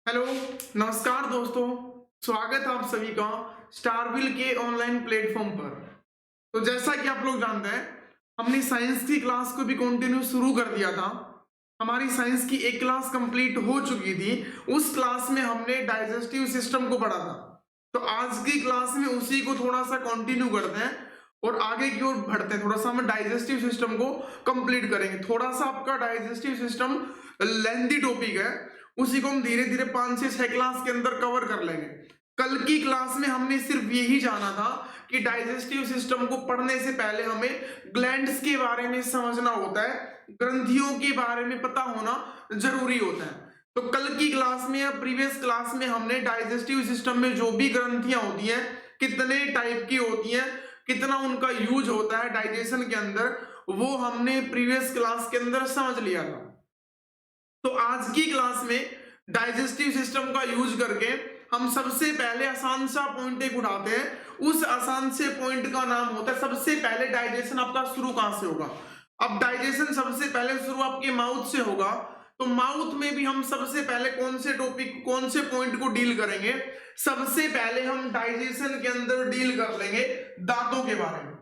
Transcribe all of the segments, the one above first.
Hello, नमस्कार दोस्तों। स्वागत है आप सभी का स्टारविल के ऑनलाइन प्लेटफॉर्म पर। तो जैसा कि आप लोग जानते हैं, हमने साइंस की क्लास को भी कंटिन्यू शुरू कर दिया था। हमारी साइंस की एक क्लास कंप्लीट हो चुकी थी। उस क्लास में हमने डाइजेस्टिव सिस्टम को पढ़ा था। तो आज की क्लास में उसी को थोड़ा सा कंटिन्यू करते हैं और आगे की ओर बढ़ते हैं। थोड़ा सा हम डाइजेस्टिव सिस्टम को कंप्लीट करेंगे। थोड़ा सा आपका डाइजेस्टिव सिस्टम लेंथी टॉपिक है, उसी को हम धीरे धीरे 5 से 6 क्लास के अंदर कवर कर लेंगे। कल की क्लास में हमने सिर्फ यही जाना था कि डाइजेस्टिव सिस्टम को पढ़ने से पहले हमें ग्लैंड्स के बारे में समझना होता है, ग्रंथियों के बारे में पता होना जरूरी होता है। तो कल की क्लास में या प्रीवियस क्लास में हमने डाइजेस्टिव सिस्टम में जो भी ग्रंथियां होती हैं, कितने टाइप की होती हैं, कितना उनका यूज होता है डाइजेशन के अंदर, वो हमने प्रीवियस क्लास के अंदर समझ लिया था। तो आज की क्लास में डाइजेस्टिव सिस्टम का यूज करके हम सबसे पहले आसान सा पॉइंट एक उठाते हैं। उस आसान से पॉइंट का नाम होता है, सबसे पहले डाइजेशन आपका शुरू कहां से होगा। अब डाइजेशन सबसे पहले शुरू आपके माउथ से होगा। तो माउथ में भी हम सबसे पहले कौन से टॉपिक, कौन से पॉइंट को डील करेंगे। सबसे पहले हम डाइजेशन के अंदर डील कर लेंगे दांतों के बारे में।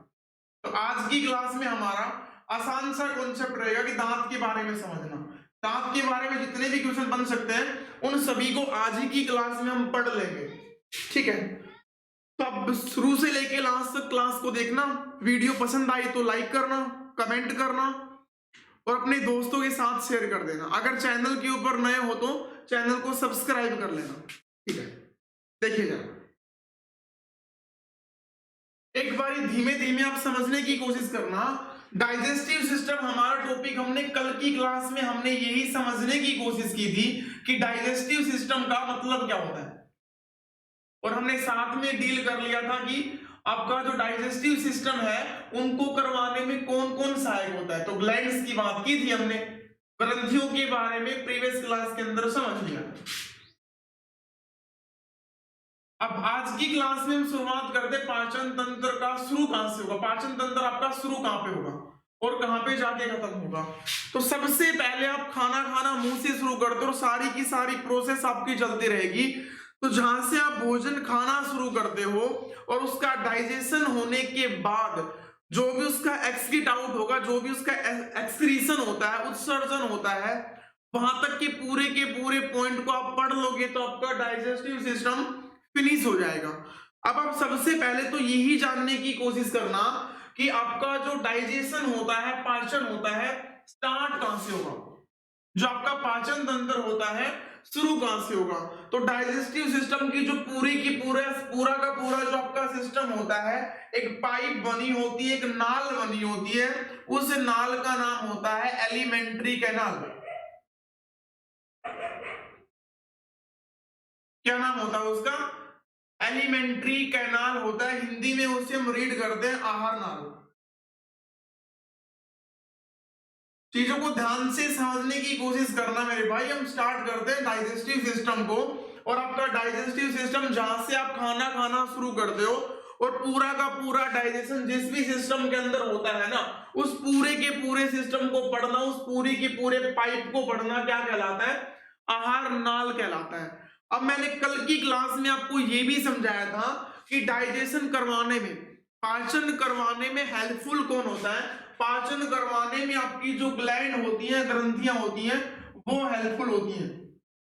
तो आज की क्लास में हमारा आसान सा कॉन्सेप्ट रहेगा कि दांत के बारे में समझना। दांत के बारे में जितने भी क्वेश्चन बन सकते हैं उन सभी को आज ही की क्लास में हम पढ़ लेंगे, ठीक है। तो अब शुरू से लेके लास्ट तक क्लास को देखना। वीडियो पसंद आई तो लाइक करना, कमेंट करना और अपने दोस्तों के साथ शेयर कर देना। अगर चैनल के ऊपर नए हो तो चैनल को सब्सक्राइब कर लेना, ठीक है। देखिए जरा, एक बारी धीमे धीमे आप समझने की कोशिश करना। डाइजेस्टिव सिस्टम हमारा टॉपिक, हमने कल की क्लास में हमने यही समझने की कोशिश की थी कि डाइजेस्टिव सिस्टम का मतलब क्या होता है, और हमने साथ में डील कर लिया था कि आपका जो डाइजेस्टिव सिस्टम है उनको करवाने में कौन कौन सहायक होता है। तो ग्लैंड्स की बात की थी हमने, ग्रंथियों के बारे में प्रीवियस क्लास के अंदर समझ लिया। अब आज की क्लास में हम शुरुआत करते हैं पाचन तंत्र का शुरू कहां से होगा। पाचन तंत्र आपका शुरू कहां पे होगा और कहां पे जाके खत्म होगा। तो सबसे पहले आप खाना खाना मुंह से शुरू करते हो और सारी की सारी प्रोसेस आपकी चलती रहेगी। तो जहां से आप भोजन खाना शुरू करते हो और उसका डाइजेशन होने के बाद जो भी उसका एक्सक्रीट आउट होगा, जो भी उसका एक्सक्रीशन होता है, उत्सर्जन होता है, वहां तक के पूरे पॉइंट को आप पढ़ लोगे तो आपका डाइजेस्टिव सिस्टम फिनिश हो जाएगा। अब आप सबसे पहले तो यही जानने की कोशिश करना कि आपका जो डाइजेशन होता है, पाचन होता है, स्टार्ट कहां से होगा। जो आपका पाचन तंत्र होता है शुरू कहां से होगा। तो डाइजेस्टिव सिस्टम की जो पूरा का पूरा जो आपका सिस्टम होता है, एक पाइप बनी होती है, एक नाल बनी होती है। उस नाल का नाम होता है एलिमेंट्री कैनाल। क्या नाम होता है उसका? एलिमेंट्री कैनाल होता है। हिंदी में उसे हम रीड करते हैं आहार नाल। चीजों को ध्यान से समझने की कोशिश करना मेरे भाई। हम स्टार्ट करते हैं डाइजेस्टिव सिस्टम को। और आपका डाइजेस्टिव सिस्टम जहां से आप खाना खाना शुरू करते हो और पूरा का पूरा डाइजेशन जिस भी सिस्टम के अंदर होता है ना, उस पूरे के पूरे सिस्टम को पढ़ना, उस पूरी के पूरे पाइप को पढ़ना क्या कहलाता है? आहार नाल कहलाता है। अब मैंने कल की क्लास में आपको ये भी समझाया था कि डाइजेशन करवाने में, पाचन करवाने में हेल्पफुल कौन होता है। पाचन करवाने में आपकी जो ग्लैंड होती हैं, ग्रंथियां होती हैं, वो हेल्पफुल होती हैं।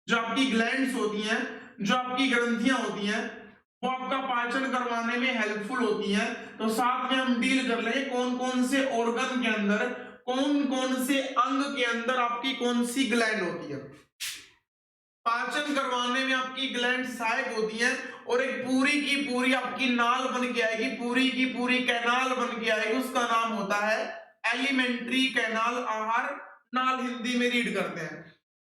जो आपकी ग्लैंड्स होती हैं, जो आपकी ग्रंथियां होती हैं, वो आपका पाचन करवाने में हेल्पफुल होती हैं। तो साथ में हम डील कर लेंगे कौन कौन से ऑर्गन के अंदर, कौन कौन से अंग के अंदर आपकी कौन सी ग्लैंड होती है। पाचन करवाने में आपकी ग्लैंड सहायक होती हैं और एक पूरी की पूरी आपकी नाल बन के आएगी, पूरी की पूरी कैनाल बन के आएगी। उसका नाम होता है एलिमेंट्री कैनाल, आहार नाल हिंदी में रीड करते हैं।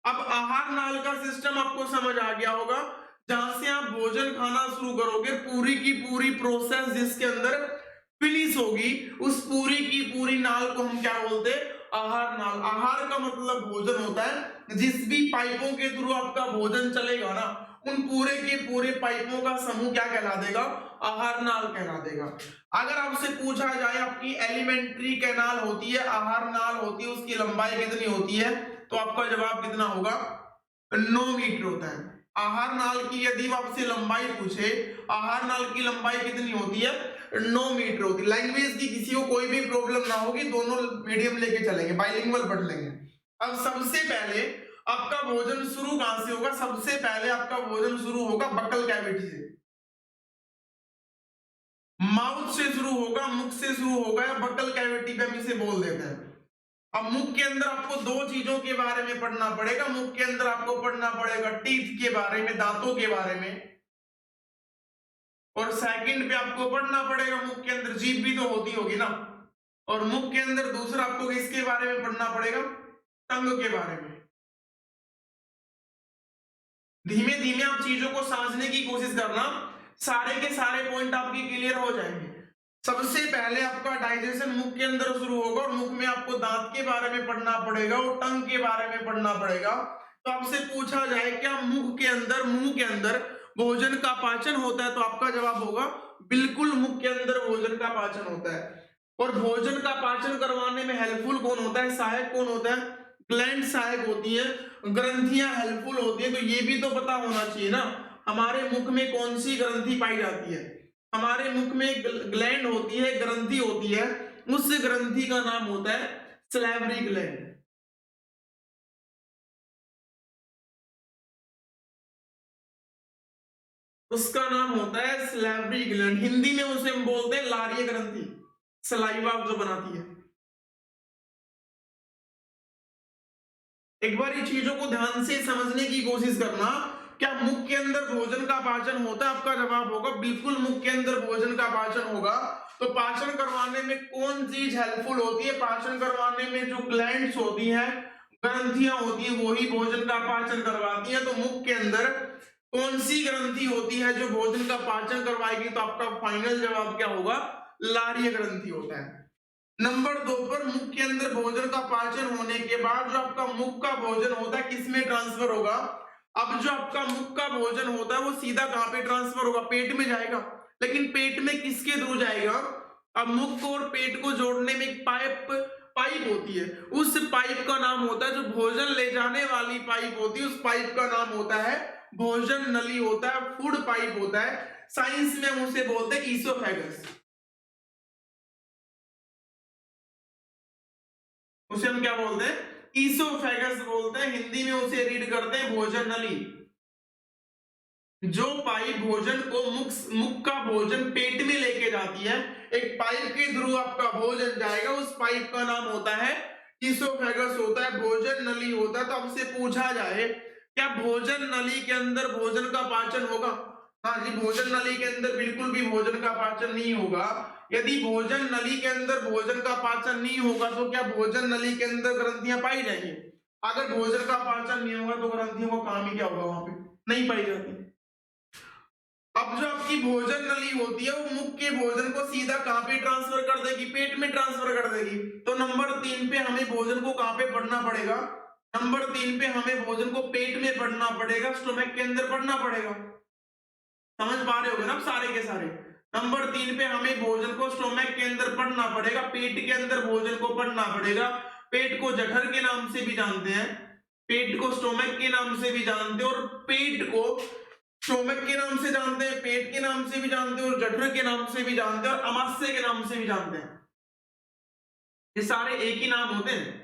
अब आहार नाल का सिस्टम आपको समझ आ गया होगा। जहां से आप भोजन खाना शुरू करोगे, पूरी की पूरी प्रोसेस जिसके अंदर फिनिश होगी, उस पूरी की पूरी नाल को हम क्या बोलते हैं? आहार नाल। आहार का मतलब भोजन होता है। जिस भी पाइपों के थ्रू आपका भोजन चलेगा ना, उन पूरे के पूरे पाइपों का समूह क्या कहला देगा? आहार नाल कहला देगा। अगर आपसे पूछा जाए आपकी एलिमेंट्री कैनाल होती है, आहार नाल होती है, उसकी लंबाई कितनी होती है, तो आपका जवाब कितना होगा? 9 मीटर होता है। आहार नाल की यदि वो आपसे लंबाई पूछे, आहार नाल की लंबाई कितनी होती है? 9 मीटर होती है। लैंग्वेज की किसी को कोई भी प्रॉब्लम ना होगी, दोनों मीडियम लेके चलेंगे, बाइलिंगुअल पढ़ लेंगे। अब सबसे पहले आपका भोजन शुरू कहां से होगा? सबसे पहले आपका भोजन शुरू होगा बक्कल कैविटी से, माउथ से शुरू होगा, मुख से शुरू होगा, या बक्कल कैविटी पे हम इसे बोल देते हैं। अब मुख के अंदर आपको दो चीजों के बारे में पढ़ना पड़ेगा। मुख के अंदर आपको पढ़ना पड़ेगा टीथ के बारे में, दांतों के बारे में, और सेकंड पे आपको पढ़ना पड़ेगा मुख के अंदर जीभ भी तो होती होगी ना, और मुख के अंदर दूसरा आपको किसके बारे में पढ़ना पड़ेगा? टंग के बारे में। धीमे धीमे आप चीजों को समझने की कोशिश करना, सारे के सारे पॉइंट आपके क्लियर हो जाएंगे। सबसे पहले आपका डाइजेशन मुख के अंदर शुरू होगा, और मुख में आपको दांत के बारे में पढ़ना पड़ेगा और टंग के बारे में पढ़ना पड़ेगा। तो आपसे पूछा जाए क्या मुंह के अंदर भोजन का पाचन होता है, तो आपका जवाब होगा बिल्कुल, मुख के अंदर भोजन का पाचन होता है। और भोजन का पाचन करवाने में हेल्पफुल कौन होता है? सहायक कौन होता है? ग्लैंड सहायक होती है, ग्रंथियां हेल्पफुल होती है। तो ये भी तो पता होना चाहिए ना, हमारे मुख में कौन सी ग्रंथि पाई जाती है? हमारे मुख में ग्लैंड होती है, ग्रंथि होती है, उस ग्रंथि का नाम होता है सलाइवरी ग्लैंड। उसका नाम होता है सलाइवरी ग्लैंड। हिंदी में उसे हम बोलते हैं लारीय ग्रंथि, सलाइवा जो बनाती है। एक बार ये चीजों को ध्यान से समझने की कोशिश करना, क्या मुख के अंदर भोजन का पाचन होता है? आपका जवाब होगा बिल्कुल, मुख के अंदर भोजन का पाचन होगा। तो पाचन करवाने में कौन चीज हेल्पफुल होती है? पाचन करवाने में जो ग्लैंड्स होती हैं, ग्रंथियां होती है, वही भोजन का पाचन करवाती है। तो मुख के अंदर कौन सी ग्रंथि होती है जो भोजन का पाचन करवाएगी? तो आपका फाइनल जवाब क्या होगा? लारीय ग्रंथि होता है। नंबर 2 पर मुख के अंदर भोजन का पाचन होने के बाद जो आपका मुख का भोजन होता है किसमें ट्रांसफर होगा? अब जो आपका मुख का भोजन होता है वो सीधा कहां पे ट्रांसफर होगा? पेट में जाएगा। लेकिन पेट में किसके थ्रू जाएगा? अब मुख को और पेट को जोड़ने में एक पाइप होती है, उस पाइप का नाम होता है, जो भोजन ले जाने वाली पाइप होती है, उस पाइप का नाम होता है भोजन नली होता है, फूड पाइप होता है। साइंस में हम उसे बोलते हैं ईसोफेगस। उसे हम क्या बोलते हैं? ईसोफेगस बोलते हैं। हिंदी में उसे रीड करते हैं भोजन नली। जो पाइप भोजन को मुख का भोजन पेट में लेके जाती है, एक पाइप के थ्रू आपका भोजन जाएगा, उस पाइप का नाम होता है ईसोफेगस होता है, भोजन नली होता है। तो आपसे पूछा जाए क्या भोजन नली के अंदर भोजन का पाचन होगा? हाँ जी, भोजन नली के अंदर बिल्कुल भी भोजन का पाचन नहीं होगा। यदि भोजन नली के अंदर भोजन का पाचन नहीं होगा तो क्या भोजन नली के अंदर ग्रंथियां पाई जाएंगी? अगर भोजन का पाचन नहीं होगा तो ग्रंथियों का काम ही क्या होगा? वहां पे नहीं पाई जाती। अब जो आपकी भोजन नली होती है वो मुख के भोजन को सीधा कहां पे ट्रांसफर कर देगी? पेट में ट्रांसफर कर देगी। तो नंबर 3 पे हमें भोजन को कहां पे पढ़ना पड़ेगा? नंबर 3 पे हमें भोजन को पेट में पढ़ना पड़ेगा, स्टोमक के अंदर पढ़ना पड़ेगा। समझ पा रहे होगे ना सारे के सारे? नंबर 3 पे हमें भोजन को स्टोमक के अंदर पढ़ना पड़ेगा, पेट के अंदर भोजन को पढ़ना पड़ेगा। पेट को जठर के नाम से भी जानते हैं, पेट को स्टोमक के नाम से भी जानते हैं, और पेट को स्टोमक के नाम से जानते हैं, पेट के नाम से भी जानते हैं, और जठर के नाम से भी जानते हैं, और अमाशय के नाम से भी जानते हैं। ये सारे एक ही नाम होते हैं।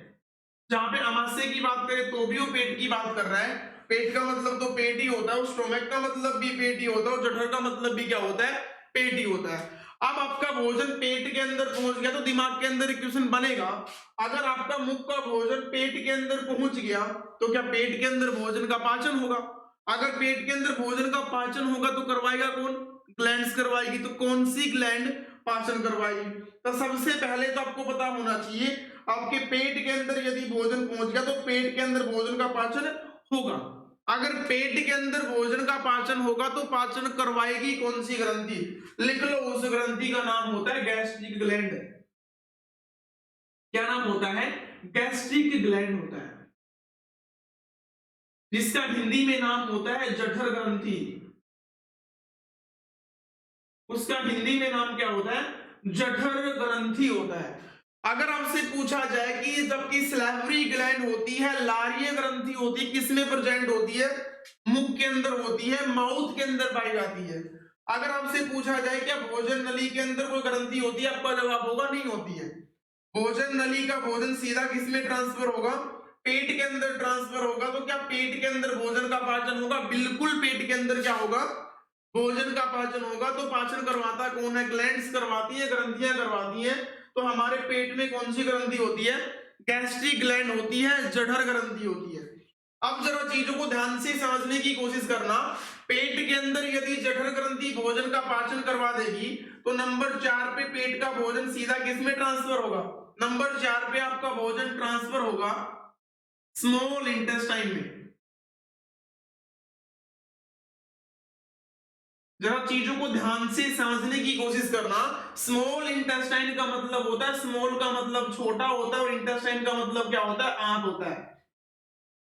जहां पे अमाशय की बात करें तो भी वो पेट की बात कर रहा है, पेट का मतलब तो पेट ही होता है, और स्टोमक का मतलब भी पेट ही होता है, और जठर का मतलब भी क्या होता है? पेट ही होता है। अब आपका भोजन पेट के अंदर पहुंच गया तो दिमाग के अंदर एक क्वेश्चन बनेगा, अगर आपका मुख का भोजन पेट के अंदर पहुंच गया तो क्या पेट के अंदर भोजन का पाचन होगा? अगर पेट के अंदर भोजन का पाचन होगा तो करवाएगा कौन? ग्लैंड्स करवाएगी। तो कौन सी ग्लैंड पाचन करवाएगी? तो सबसे पहले तो आपको पता होना चाहिए, आपके पेट के अंदर यदि भोजन पहुंच गया तो पेट के अंदर भोजन का पाचन होगा। अगर पेट के अंदर भोजन का पाचन होगा तो पाचन करवाएगी कौन सी ग्रंथि? लिख लो, उस ग्रंथि का नाम होता है गैस्ट्रिक ग्लैंड। क्या नाम होता है? गैस्ट्रिक ग्लैंड होता है, जिसका हिंदी में नाम होता है जठर ग्रंथि। उसका हिंदी में नाम क्या होता है? जठर ग्रंथि होता है। अगर आपसे पूछा जाए कि जबकि सलाइवरी ग्लैंड होती है, लारीय ग्रंथि होती है, किसमें प्रेजेंट होती है? मुख के अंदर होती है, माउथ के अंदर पाई जाती है। अगर आपसे पूछा जाए क्या भोजन नली के अंदर कोई ग्रंथि होती है, आपका जवाब होगा नहीं होती है। भोजन नली का भोजन सीधा किसमें ट्रांसफर होगा? पेट के अंदर ट्रांसफर होगा। तो क्या पेट के अंदर भोजन का पाचन होगा? बिल्कुल पेट के अंदर क्या होगा? भोजन का पाचन होगा। तो पाचन करवाता कौन है? ग्लैंड्स करवाती है, ग्रंथियां करवाती हैं। तो हमारे पेट में कौन सी ग्रंथि होती है? गैस्ट्रिक ग्लैंड होती है, जठर ग्रंथि होती है। अब जरा चीजों को ध्यान से समझने की कोशिश करना। पेट के अंदर यदि जठर ग्रंथि भोजन का पाचन करवा देगी तो नंबर 4 पे पेट का भोजन सीधा किसमें ट्रांसफर होगा? नंबर 4 पे आपका भोजन ट्रांसफर होगा स्मॉल इंटेस्टाइन में। जरा चीजों को ध्यान से समझने की कोशिश करना। स्मॉल इंटेस्टाइन का मतलब होता है, स्मॉल का मतलब छोटा होता है और इंटेस्टाइन का मतलब क्या होता है? आंत होता है।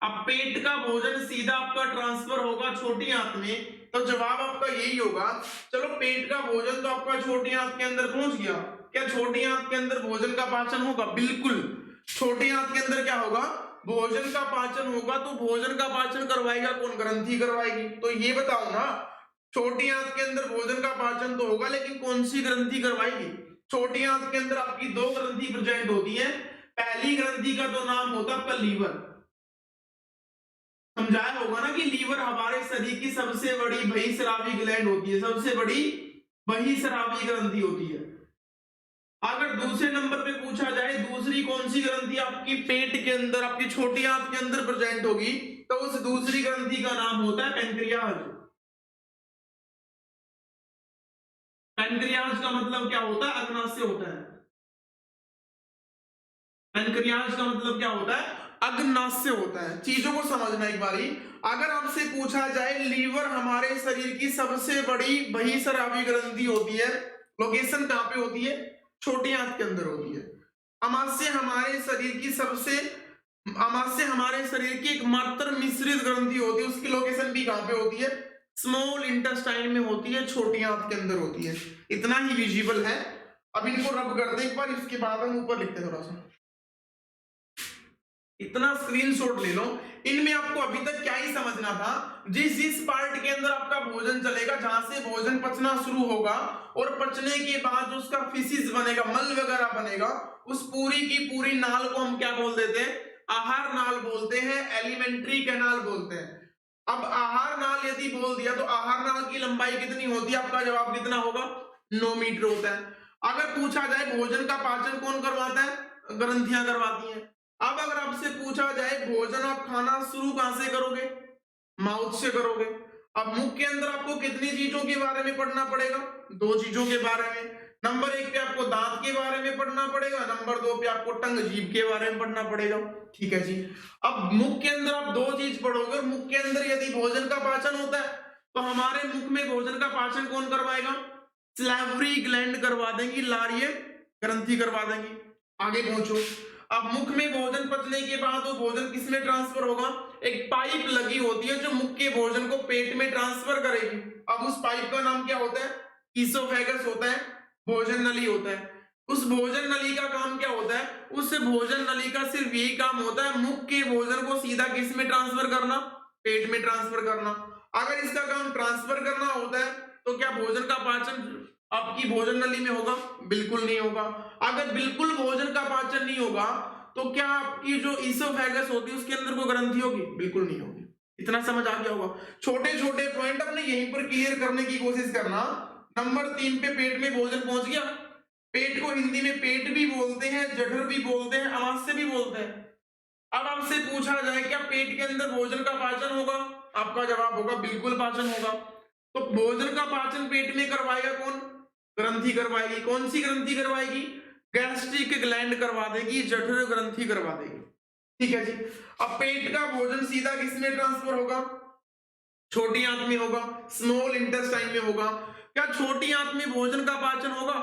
अब पेट का भोजन सीधा आपका ट्रांसफर होगा छोटी आंत में, तो जवाब आपका यही होगा। चलो पेट का भोजन तो आपका छोटी आंत के अंदर पहुंच गया। क्या छोटी आंत के अंदर भोजन का पाचन होगा? बिल्कुल। छोटी आंत के अंदर क्या होगा? भोजन का पाचन होगा। तो भोजन का पाचन करवाएगा कौन? ग्रंथि करवाएगी। तो ये बताओ ना, छोटी आंत के अंदर भोजन का पाचन तो होगा, लेकिन कौन सी ग्रंथि करवाएगी? छोटी आंत के अंदर आपकी दो ग्रंथि प्रेजेंट होती है। पहली ग्रंथि का तो नाम होता है आपका लीवर। समझाया होगा ना कि लीवर हमारे शरीर की सबसे बड़ी बहिस्रावी ग्लैंड होती है, सबसे बड़ी बहिस्रावी ग्रंथि होती है। अगर दूसरे नंबर पे पूछा जाए दूसरी कौन सी ग्रंथि आपकी पेट के अंदर, आपकी छोटी आंत के अंदर प्रेजेंट होगी, तो उस दूसरी ग्रंथि का नाम होता है पेनक्रियाज। पेनक्रियाज का मतलब क्या होता है? अग्नाशय होता है। पेनक्रियाज का मतलब क्या होता है? अग्नाशय होता है। चीजों को समझना एक बारी। अगर आपसे पूछा जाए लीवर हमारे शरीर की सबसे बड़ी बहिस्रावी ग्रंथि होती है, लोकेशन कहां पे होती है? छोटी आंत के अंदर होती है। अमाशय हमारे शरीर की सबसे अमाशय हमारे शरीर की एकमात्र मिश्रित ग्रंथि होती है, उसकी लोकेशन भी कहां पे होती है? स्मॉल इंटेस्टाइन में होती है, छोटी आंत के अंदर होती है। इतना ही विजिबल है। अब इनको रब कर दे एक बार, इसके बाद हम ऊपर लिखते हैं थोड़ा सा। इतना स्क्रीनशॉट ले लो। इनमें आपको अभी तक क्या ही समझना था? जिस जिस पार्ट के अंदर आपका भोजन चलेगा, जहां से भोजन पचना शुरू होगा और पचने के बाद जो उसका फिसिस बनेगा, मल वगैरह बनेगा, उस पूरी की पूरी नाल को हम क्या बोल देते हैं? आहार नाल बोलते हैं, एलिमेंट्री कैनाल बोलते हैं। अब आहार नाल यदि बोल दिया तो आहार नाल की लंबाई कितनी होती है? आपका जवाब कितना होगा? 9 मीटर होता है। अगर पूछा जाए भोजन का पाचन कौन करवाता है? ग्रंथियां करवाती हैं। अब अगर आपसे पूछा जाए भोजन आप खाना शुरू कहां से करोगे? माउथ से करोगे। अब मुख के अंदर आपको कितनी चीजों के बारे में पढ़ना पड़ेगा? 2 चीजों के बारे में। नंबर 1 पे आपको दांत के बारे में पढ़ना पड़ेगा, नंबर 2 पे आपको टंग जीभ के बारे में पढ़ना पड़ेगा। ठीक है जी। अब मुख के अंदर आप 2 चीज पढ़ोगे। मुख के अंदर यदि भोजन का पाचन होता है तो हमारे मुख में भोजन का पाचन कौन करवाएगा? सैलिवरी ग्लैंड करवा देंगी, लारिये ग्रंथि करवा देंगी। आगे पहुंचो। अब मुख में भोजन पचने के बाद वो भोजन किसमें ट्रांसफर होगा? एक पाइप लगी होती है जो मुख के भोजन को पेट में ट्रांसफर करेगी। अब उस पाइप का नाम क्या होता है? ईसोफेगस होता है, भोजन नली होता है। उस भोजन नली का काम क्या होता है? उस भोजन नली का सिर्फ यही काम होता है, मुख के भोजन को सीधा किस में ट्रांसफर करना? पेट में ट्रांसफर करना। अगर इसका काम ट्रांसफर करना होता है तो क्या भोजन का पाचन आपकी भोजन नली में होगा? बिल्कुल नहीं होगा। अगर बिल्कुल भोजन का पाचन नहीं होगा तो क्या आपकी जो ईसोफेगस होती है उसके अंदर कोई ग्रंथि होगी? बिल्कुल नहीं होगी। इतना समझ आ गया होगा। छोटे छोटे पॉइंट अपने यहीं पर क्लियर करने की कोशिश करना। नंबर 3 पे पेट में भोजन पहुंच गया। पेट को हिंदी में पेट भी बोलते हैं, जठर भी बोलते हैं, अमाशय भी बोलते हैं। अब आपसे पूछा जाए क्या पेट के अंदर भोजन का पाचन होगा? आपका जवाब होगा बिल्कुल पाचन होगा। तो भोजन का पाचन पेट में करवाएगा कौन? ग्रंथि करवाएगी। कौन सी ग्रंथि करवाएगी? गैस्ट्रिक ग्लैंड करवा देगी, जठर ग्रंथि करवा देगी। ठीक है जी। अब पेट का भोजन सीधा किसमें ट्रांसफर होगा? छोटी आंत में होगा, स्मॉल इंटेस्टाइन में होगा। क्या छोटी आंत में भोजन का पाचन होगा?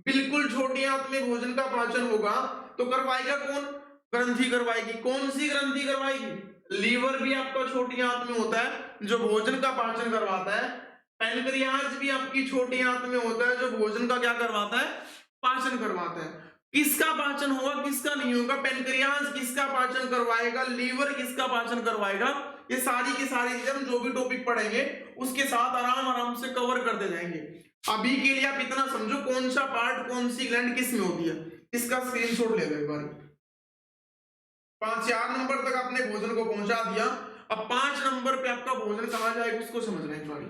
बिल्कुल छोटी आंत में भोजन का पाचन होगा। तो करवाएगा कौन? ग्रंथि करवाएगी। कौन सी ग्रंथि करवाएगी? लीवर भी आपका छोटी आंत में होता है जो भोजन का पाचन करवाता है। पैनक्रियाज भी आपकी छोटी आंत में होता है जो भोजन का क्या करवाता है? पाचन करवाता है। किसका पाचन होगा, किसका नहीं होगा? पैनक्रियाज किसका पाचन करवाएगा, लीवर किसका पाचन करवाएगा, ये सारी की सारी चीजें हम जो भी टॉपिक पढ़ेंगे उसके साथ आराम आराम से कवर करते जाएंगे। अभी के लिए आप इतना समझो कौन सा पार्ट कौन सी ग्लैंड किस में होती है, इसका स्क्रीनशॉट ले लो एक बार। 4 नंबर तक आपने भोजन को पहुंचा दिया, अब 5 नंबर पे आपका भोजन कहाँ जाएगा उसको समझना है। एक बार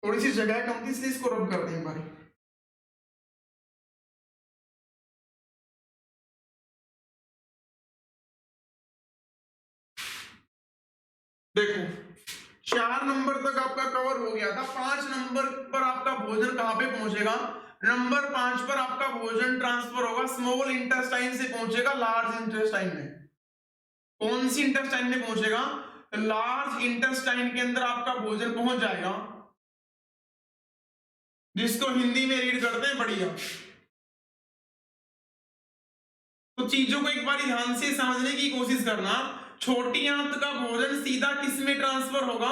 थोड़ी सी जगह कम थी इसलिए इसको रब कर दें एक बार। देखो 4 नंबर तक आपका कवर हो गया था, 5 नंबर पर आपका भोजन कहां पे पहुंचेगा, नंबर 5 पर आपका भोजन ट्रांसफर होगा स्मॉल इंटेस्टाइन से पहुंचेगा लार्ज इंटेस्टाइन में। कौन सी इंटेस्टाइन में पहुंचेगा, लार्ज इंटेस्टाइन के अंदर आपका भोजन पहुंच जाएगा, जिसको हिंदी में रीड करते हैं बढ़िया। तो चीजों को एक बार ध्यान से समझने की कोशिश करना। छोटी आंत का भोजन सीधा किस में ट्रांसफर होगा,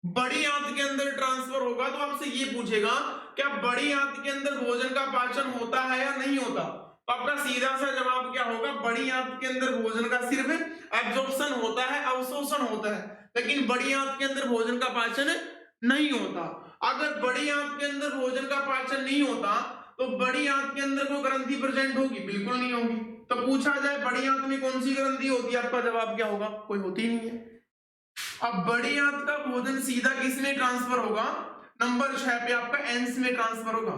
बड़ी आंत के अंदर ट्रांसफर होगा। तो आपसे ये पूछेगा क्या बड़ी आंत के अंदर भोजन का पाचन होता है या नहीं होता, तो आपका सीधा सा जवाब क्या होगा, बड़ी आंत के अंदर भोजन का सिर्फ एब्जॉर्प्शन होता है, अवशोषण होता है, लेकिन बड़ी आंत के अंदर भोजन का पाचन नहीं होता। अगर बड़ी आंत के अंदर भोजन का पाचन नहीं होता तो बड़ी आंत के अंदर कोई ग्रंथि प्रेजेंट होगी, बिल्कुल नहीं होगी। तो पूछा जाए बड़ी आंत में कौन सी ग्रंथि होती है, आपका जवाब क्या होगा, कोई होती नहीं है। अब बड़ी आंत का भोजन सीधा किस में ट्रांसफर होगा, नंबर 6 पे आपका एंस में ट्रांसफर होगा।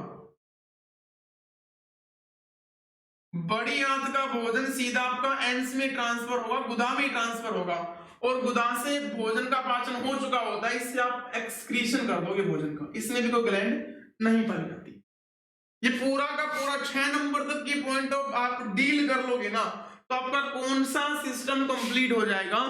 बड़ी आंत का भोजन सीधा आपका एंस में ट्रांसफर होगा, गुदा में ट्रांसफर होगा, और गुदा से भोजन का पाचन हो चुका होता है, इससे आप एक्सक्रीशन कर दोगे भोजन का, इसमें भी कोई ग्लैंड नहीं पाई जाती। ये पूरा का पूरा 6 नंबर तक की पॉइंट ऑफ आप डील कर लोगे ना, तो आपका कौन सा सिस्टम कंप्लीट हो जाएगा,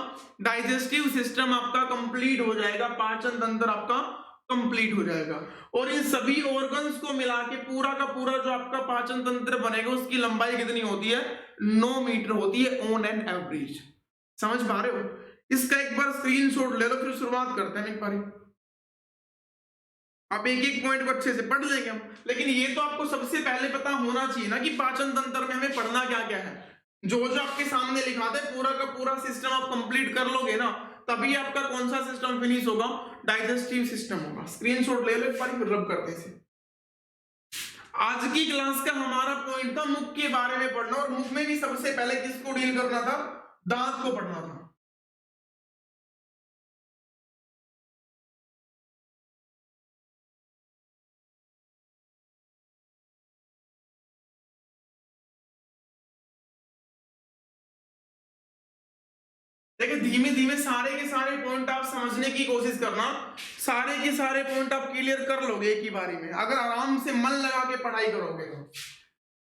डाइजेस्टिव सिस्टम आपका कंप्लीट हो जाएगा, पाचन तंत्र आपका कंप्लीट हो जाएगा। और इन सभी ऑर्गन्स को मिला के पूरा का पूरा जो आपका पाचन तंत्र बनेगा उसकी लंबाई कितनी होती है, 9 मीटर होती है ऑन एन एवरेज। समझ पा रहे हो, इसका एक बार स्क्रीनशॉट ले लो, फिर शुरुआत करते हैं एक बार। अब एक एक पॉइंट को अच्छे से पढ़ लेंगे हम, लेकिन ये तो आपको सबसे पहले पता होना चाहिए ना कि पाचन तंत्र में हमें पढ़ना क्या क्या है। जो जो आपके सामने लिखा था पूरा का पूरा सिस्टम आप कंप्लीट कर लोगे ना, तभी आपका कौन सा सिस्टम फिनिश होगा, डाइजेस्टिव सिस्टम होगा। स्क्रीनशॉट ले लो एक बार, फिर रब करते हैं। आज की क्लास का हमारा पॉइंट था मुख के बारे में पढ़ना, और मुख में भी सबसे पहले किसको डील करना था, दांत को पढ़ना था। देखिए धीमे धीमे सारे के सारे पॉइंट आप समझने की कोशिश करना, सारे के सारे पॉइंट आप क्लियर कर लोगे एक ही बारी में, अगर आराम से मन लगा के पढ़ाई करोगे तो।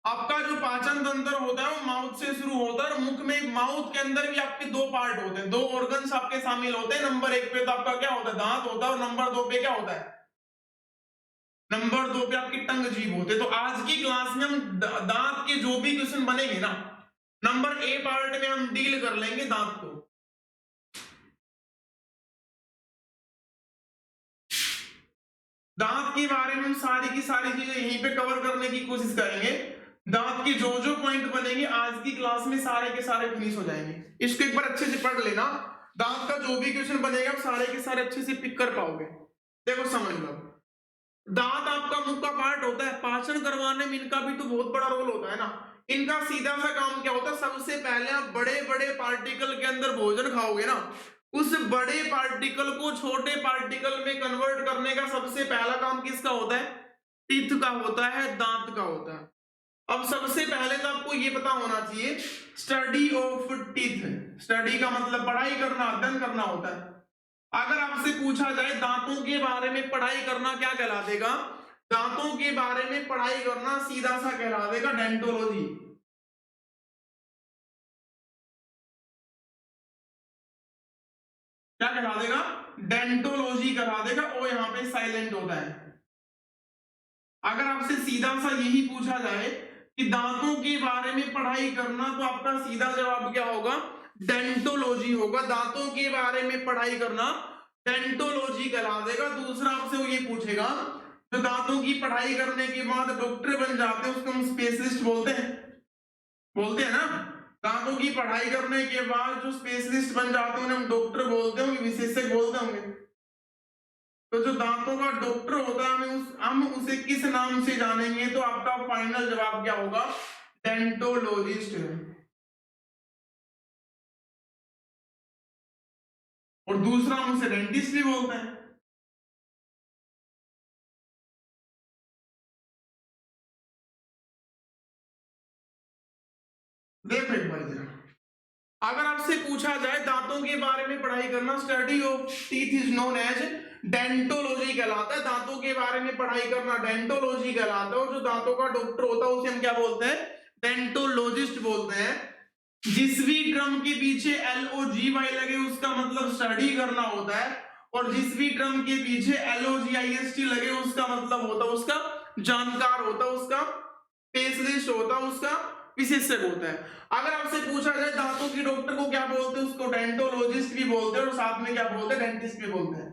आपका जो पाचन तंत्र होता है वो माउथ से शुरू होता है, और मुख में माउथ के अंदर भी आपके 2 पार्ट होते हैं, 2 ऑर्गन्स आपके शामिल होते हैं। नंबर 1 पे तो आपका क्या होता है, दांत होता है, और नंबर 2 पे क्या होता है, नंबर 2 पे आपकी टंग जीभ होते हैं। तो आज की क्लास में हम दांत के जो भी क्वेश्चन बनेंगे ना, नंबर ए पार्ट में हम डील कर लेंगे दांत को। दांत के बारे में हम सारी की सारी चीजें यहीं पे कवर करने की कोशिश करेंगे। दांत के जो जो पॉइंट बनेंगे आज की क्लास में सारे के सारे फिनिश हो जाएंगे। इसको एक बार अच्छे से पढ़ लेना, दांत का जो भी क्वेश्चन बनेगा आप सारे के सारे अच्छे से पिक कर पाओगे। देखो समझ लो, दांत आपका मुख का पार्ट होता है, पाचन करवाने में इनका भी तो बहुत बड़ा रोल होता है ना। इनका सीधा सा काम क्या होता है, सबसे पहले आप बड़े बड़े पार्टिकल के अंदर भोजन खाओगे ना, उस बड़े पार्टिकल को छोटे पार्टिकल में कन्वर्ट करने का सबसे पहला काम किसका होता है, टीथ का होता है, दांत का होता है। अब सबसे पहले तो आपको ये पता होना चाहिए स्टडी ऑफ टीथ, स्टडी का मतलब पढ़ाई करना, अध्ययन करना होता है। अगर आपसे पूछा जाए दांतों के बारे में पढ़ाई करना क्या कहला देगा, दांतों के बारे में पढ़ाई करना सीधा सा कहला देगा डेंटोलॉजी। क्या कहला देगा, डेंटोलॉजी कहला देगा, और यहां पे साइलेंट होता है। अगर आपसे सीधा सा यही पूछा जाए कि दांतों के बारे में पढ़ाई करना, तो आपका सीधा जवाब क्या होगा, डेंटोलॉजी होगा। दांतों के बारे में पढ़ाई करना डेंटोलॉजी कहला देगा। दूसरा आपसे वो ये पूछेगा जो दांतों की पढ़ाई करने के बाद डॉक्टर बन जाते हैं उसको हम स्पेशलिस्ट बोलते हैं ना। दांतों की पढ़ाई करने के बाद जो स्पेशलिस्ट बन जाते हैं उन्हें हम डॉक्टर बोलते होंगे, विशेषज्ञ बोलते होंगे। तो जो दांतों का डॉक्टर होता है हम उसे किस नाम से जानेंगे? तो आपका फाइनल जवाब क्या होगा? डेंटोलॉजिस्ट। और दूसरा हम उसे डेंटिस्ट भी बोलते हैं। देखो एक बार जरा, अगर आपसे पूछा जाए दांतों के बारे में पढ़ाई करना, study of teeth is known as dentology कहलाता है। दांतों के बारे में पढ़ाई करना डेंटोलॉजी कहलाता है। और जो दांतों का डॉक्टर होता है उसे हम क्या बोलते हैं? डेंटोलॉजिस्ट बोलते हैं। जिस भी टर्म के पीछे LOGY लगे उसका मतलब स्टडी करना होता है, और जिस भी टर्म के पीछे LOGIST लगे उसका मतलब होता है उसका जानकार होता है, उसका स्पेशलिस्ट होता है, उसका विशेषज्ञ होता है। अगर आपसे पूछा जाए दांतों की डॉक्टर को क्या बोलते हैं? उसको डेंटोलॉजिस्ट भी बोलते हैं, और साथ में क्या बोलते हैं? डेंटिस्ट भी बोलते हैं।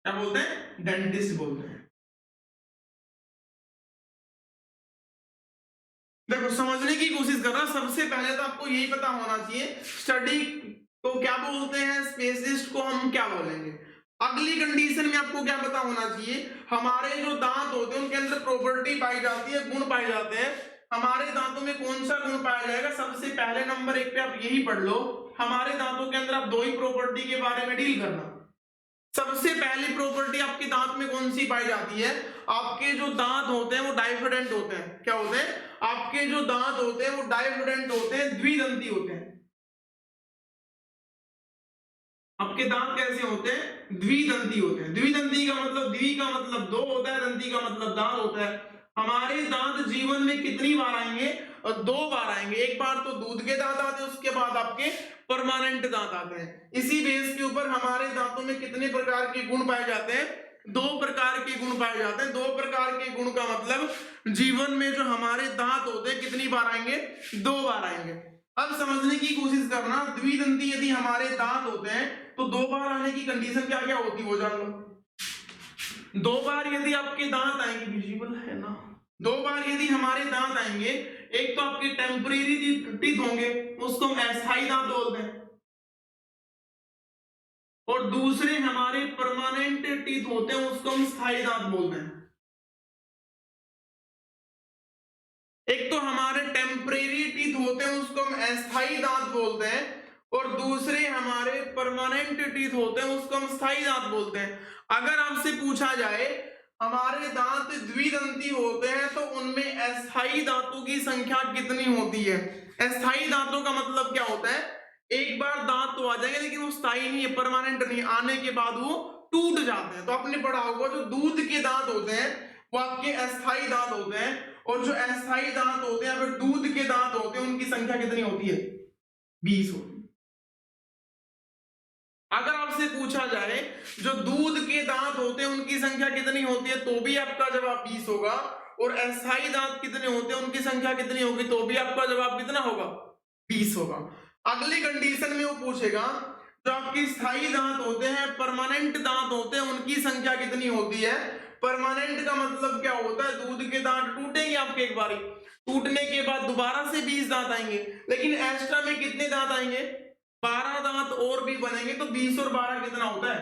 क्या बोलते हैं? डेंटिस्ट बोलते हैं। देखो समझने की कोशिश करना, सबसे पहले तो आपको यही पता होना चाहिए स्टडी को क्या बोलते हैं, स्पेशलिस्ट को हम क्या बोलेंगे। अगली कंडीशन में आपको क्या पता होना चाहिए? हमारे जो दांत होते हैं उनके अंदर प्रॉपर्टी पाई जाती है, गुण पाए जाते हैं। हमारे दांतों में कौन सा गुण पाया जाएगा? सबसे पहले नंबर 1 पे आप यही पढ़ लो, हमारे दांतों के अंदर आप दो ही प्रॉपर्टी के बारे में डील करना। सबसे पहली प्रॉपर्टी आपके दांत में कौन सी पाई जाती है? आपके जो दांत होते हैं वो डाइफिडेंट होते हैं। क्या होते हैं? आपके जो दांत होते हैं वो डाइफिडेंट होते हैं, द्विदंती होते हैं। आपके दांत कैसे होते हैं? द्विदंती होते हैं। द्विदंती का मतलब, द्वि का मतलब दो होता है, दंती का मतलब दांत होता है। हमारे दांत जीवन में कितनी बार आएंगे? और 2 बार आएंगे। एक बार तो दूध के दांत आते हैं, उसके बाद आपके परमानेंट दांत आते हैं। इसी बेस के ऊपर हमारे दांतों में कितने प्रकार के गुण पाए जाते हैं? 2 प्रकार के गुण पाए जाते हैं। 2 प्रकार के गुण का मतलब जीवन में जो हमारे दांत होते हैं कितनी बार आएंगे? 2 बार आएंगे। अब समझने की कोशिश करना, द्विदंती यदि हमारे दांत होते हैं तो 2 बार आने की कंडीशन क्या क्या होती है वो जान लो। 2 बार यदि आपके दांत आएंगे, विजिबल है ना? 2 बार यदि हमारे दांत आएंगे, एक तो आपके टेम्परेरी टीथ होंगे, उसको हम अस्थायी दांत बोलते हैं, और दूसरे हमारे परमानेंट टीथ होते हैं उसको हम स्थायी दांत बोलते हैं। एक तो हमारे टेम्परेरी टीथ होते हैं उसको हम अस्थायी दांत बोलते हैं, और दूसरे हमारे परमानेंट टीथ होते हैं उसको हम स्थायी दांत बोलते हैं। अगर आपसे पूछा जाए हमारे दांत द्विदंती होते हैं तो उनमें अस्थायी दांतों की संख्या कितनी होती है? अस्थायी दांतों का मतलब क्या होता है? एक बार दांत तो आ जाएंगे लेकिन वो स्थायी नहीं है, परमानेंट नहीं, आने के बाद वो टूट जाते हैं। तो आपने पढ़ा होगा जो दूध के दांत होते हैं वो आपके अस्थायी दांत होते हैं, और जो अस्थायी दांत होते हैं फिर दूध के दांत होते हैं उनकी संख्या कितनी होती है? 20 होती है। अगर आपसे पूछा जाए जो दूध के दांत होते हैं उनकी संख्या कितनी होती है, तो भी आपका जवाब 20 होगा, और अस्थायी दांत कितने होते हैं उनकी संख्या कितनी होगी, तो भी आपका जवाब कितना होगा? 20 होगा। अगली कंडीशन में वो पूछेगा जो आपके स्थायी दांत होते हैं, परमानेंट दांत होते हैं, उनकी संख्या कितनी होती है? परमानेंट का मतलब क्या होता है? दूध के दांत टूटेंगे आपके एक बारी, टूटने के बाद दोबारा से 20 दांत आएंगे, लेकिन एक्स्ट्रा में कितने दांत आएंगे? 12 दांत और भी बनेंगे, तो 20 और 12 कितना होता है?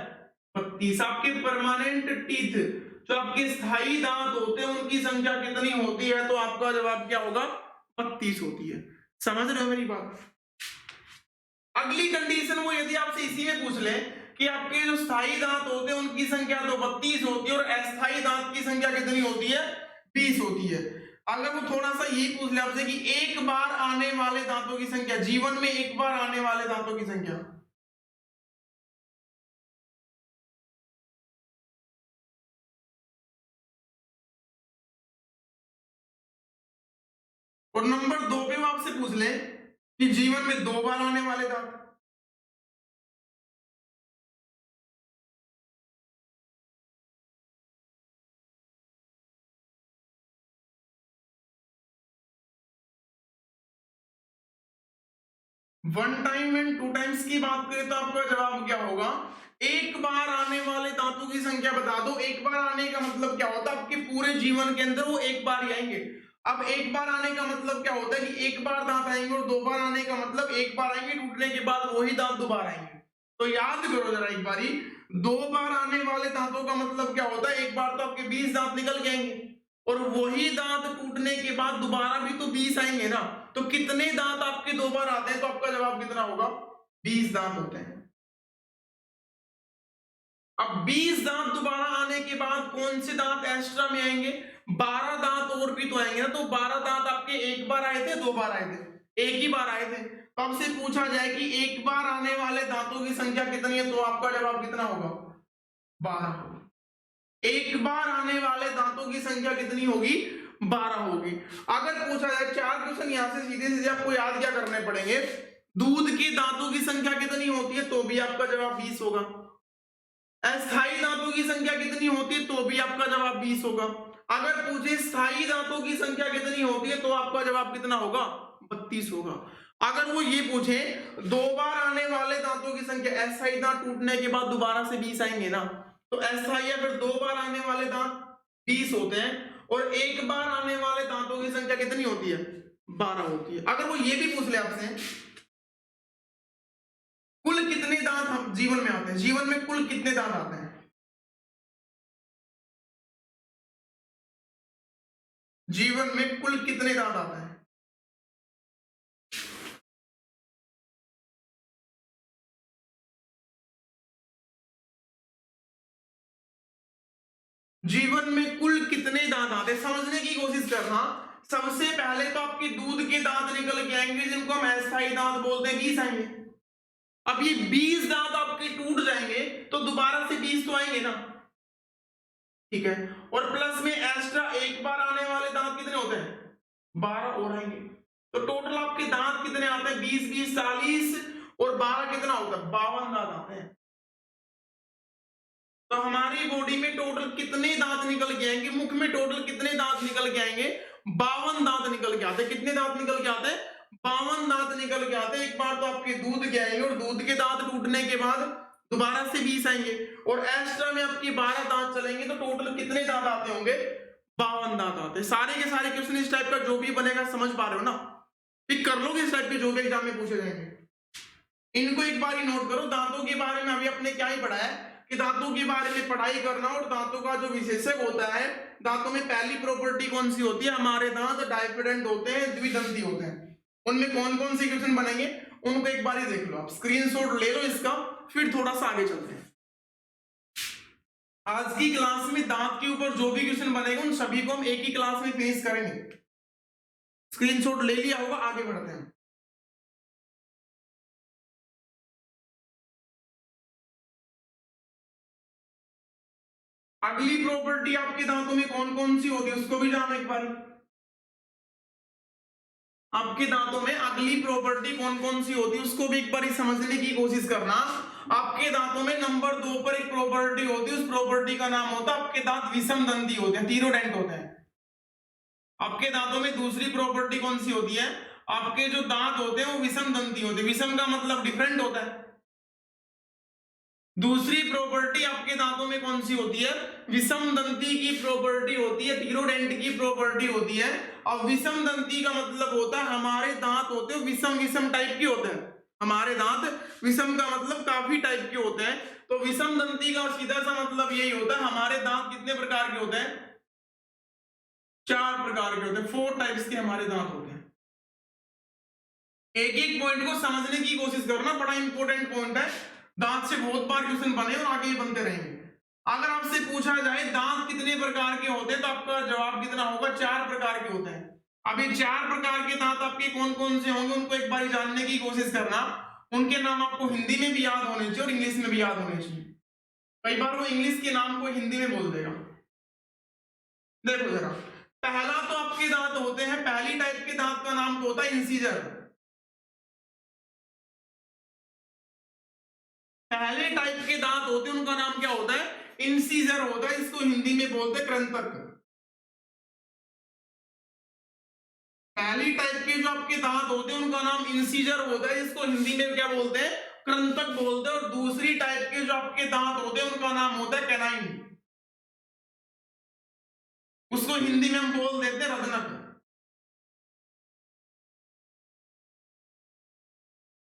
32। आपके परमानेंट टीथ जो आपके स्थायी दांत होते हैं उनकी संख्या कितनी होती है? तो आपका जवाब क्या होगा? 32 होती है। समझ रहे हो मेरी बात? अगली कंडीशन वो यदि आपसे इसी में पूछ ले कि आपके जो स्थायी दांत होते हैं उनकी संख्या तो 32 होती है, और अस्थायी दांत की संख्या कितनी होती है? 20 होती है। अगर वो थोड़ा सा यही पूछ ले आपसे कि एक बार आने वाले दांतों की संख्या, जीवन में एक बार आने वाले दांतों की संख्या, और नंबर 2 पे वो आपसे पूछ ले कि जीवन में 2 बार आने वाले दांत, वन टाइम एंड 2 टाइम्स की बात करें तो आपका जवाब क्या होगा? एक बार आने वाले दांतों की संख्या बता दो। एक बार आने का मतलब क्या होता है? आपके पूरे जीवन के अंदर वो एक बार ही आएंगे। अब एक बार आने का मतलब क्या होता है कि एक बार दांत आएंगे, और दो बार आने का मतलब एक बार आएंगे, टूटने के बाद वही दांत दोबारा आएंगे। तो याद करो जरा एक बारी, दो बार आने वाले दांतों का मतलब क्या होता है, एक बार तो आपके 20 दांत निकल के आएंगे, और वही दांत टूटने के बाद दोबारा भी तो 20 आएंगे ना। तो कितने दांत आपके दो बार आते हैं, तो आपका जवाब कितना होगा, 20 दांत होते हैं। अब 20 दांत दोबारा आने के बाद कौन से दांत एक्स्ट्रा में आएंगे, 12 दांत और भी तो आएंगे ना। तो 12 दांत आपके एक बार आए थे, दो बार आए थे, एक ही बार आए थे। तो आपसे पूछा जाए कि एक बार आने वाले दांतों की संख्या कितनी है, तो आपका जवाब कितना होगा, 12। एक बार आने वाले दांतों की संख्या कितनी होगी, 12 होगी। अगर पूछा जाए, चार क्वेश्चन यहां से सीधे सीधे आपको याद क्या करने पड़ेंगे, दूध के दांतों की संख्या कितनी होती है, तो भी आपका जवाब 20 होगा। अस्थायी दांतों की संख्या कितनी होती है, तो भी आपका जवाब 20 होगा। अगर पूछे स्थायी दांतों की संख्या कितनी होती है, तो आपका जवाब कितना होगा, 32 होगा। अगर वो ये पूछे दो बार आने वाले दांतों की संख्या, अस्थायी दांत टूटने के बाद दोबारा से 20 आएंगे ना, तो अस्थायी अगर दो बार आने वाले दांत 20 होते हैं, और एक बार आने वाले दांतों की संख्या कितनी होती है, 12 होती है। अगर वो ये भी पूछ ले आपसे कुल कितने दांत हम जीवन में आते हैं, जीवन में कुल कितने दांत आते हैं, जीवन में कुल कितने दांत आते हैं, जीवन में कुल कितने दांत आते हैं, समझने की कोशिश करना। सबसे पहले तो आपके दूध के दांत निकल के आएंगे, जिनको हम अस्थायी दांत बोलते हैं, 20 आएंगे। अब ये 20 दांत आपके टूट जाएंगे, तो दोबारा से 20 तो आएंगे ना, ठीक है। और प्लस में एक्स्ट्रा एक बार आने वाले दांत कितने होते हैं, 12 और आएंगे। तो टोटल आपके दांत कितने आते हैं, 20 20 40, और 12 कितना होता है, 52 दांत आते हैं। तो हमारी बॉडी में टोटल कितने दांत निकल के आएंगे, मुख में टोटल कितने दांत निकल के आएंगे, 52 दांत निकल के आते हैं। कितने दांत निकल के आते हैं, 52 दांत निकल के आते हैं। एक बार तो आपके दूध के आएंगे, और दूध के दांत टूटने के बाद दोबारा से 20 आएंगे, और एक्स्ट्रा में आपके 12 दांत चलेंगे। तो टोटल कितने दांत आते होंगे, 52 दांत आते हैं। सारे के सारे क्वेश्चन इस टाइप का जो भी बनेगा, समझ पा रहे हो ना, पिक कर लोगे इस टाइप के जो भी एग्जाम में पूछे जाएंगे। इनको एक बार ही नोट करो। दांतों के बारे में अभी अपने क्या ही पढ़ा है कि दांतों के बारे में पढ़ाई करना, और दांतों का जो विशेषक होता है, दांतों में पहली प्रॉपर्टी कौन सी होती है, हमारे दांत डाइफिडेंट होते हैं, द्विदंती होते हैं। उनमें कौन कौन से क्वेश्चन बनेंगे, उनको एक बार ही देख लो, आप स्क्रीनशॉट ले लो इसका, फिर थोड़ा सा आगे चलते हैं। आज की क्लास में दांत के ऊपर जो भी क्वेश्चन बनेगा, उन सभी को हम एक ही क्लास में फिनिश करेंगे। स्क्रीनशॉट ले लिया होगा, आगे बढ़ते हैं। अगली प्रॉपर्टी आपके दांतों में कौन कौन सी होती है, उसको भी जानो एक बार। आपके दांतों में अगली प्रॉपर्टी कौन कौन सी होती है, उसको भी एक बार समझने की कोशिश करना। आपके दांतों में नंबर 2 पर एक प्रॉपर्टी होती है, उस प्रॉपर्टी का नाम होता है, आपके दांत विषम दंती होते हैं, टीरोडेंट होते हैं। आपके दांतों में दूसरी प्रॉपर्टी कौन सी होती है, आपके जो दांत होते हैं वो विषम दंती होते हैं। विषम का मतलब डिफरेंट होता है। दूसरी प्रॉपर्टी आपके दांतों में कौन सी होती है, विषम दंती की प्रॉपर्टी होती है, टीरोडेंट की प्रॉपर्टी होती है। और विषम दंती का मतलब होता है हमारे दांत होते हैं विषम विषम टाइप के होते हैं। हमारे दांत विषम का मतलब काफी टाइप के होते हैं। तो विषम दंती का सीधा सा मतलब यही होता है, हमारे दांत कितने प्रकार के होते हैं, 4 प्रकार के होते हैं, 4 टाइप्स के हमारे दांत होते हैं। एक एक पॉइंट को समझने की कोशिश करना, बड़ा इंपॉर्टेंट पॉइंट है। दांत से बहुत बार क्वेश्चन बने और आगे भी बनते रहेंगे। अगर आपसे पूछा जाए दांत कितने प्रकार के होते हैं, तो आपका जवाब कितना होगा, 4 प्रकार के होते हैं। अब ये 4 प्रकार के दांत आपके कौन कौन से होंगे, उनको एक बार जानने की कोशिश करना। उनके नाम आपको हिंदी में भी याद होने चाहिए और इंग्लिश में भी याद होने चाहिए। कई बार वो इंग्लिश के नाम को हिंदी में बोल देगा। देखो जरा, पहला तो आपके दांत होते हैं, पहली टाइप के दांत का नाम तो होता है इंसीजर। पहले टाइप के दांत होते हैं, उनका नाम क्या होता है, इंसीजर होता है। इसको हिंदी में बोलते हैं कृंतक। पहली टाइप के जो आपके दांत होते हैं उनका नाम इंसीजर होता है, इसको हिंदी में क्या बोलते हैं, कृंतक बोलते हैं। और दूसरी टाइप के जो आपके दांत होते हैं उनका नाम होता है कैनाइन, उसको हिंदी में हम बोल देते हैं रत्नक।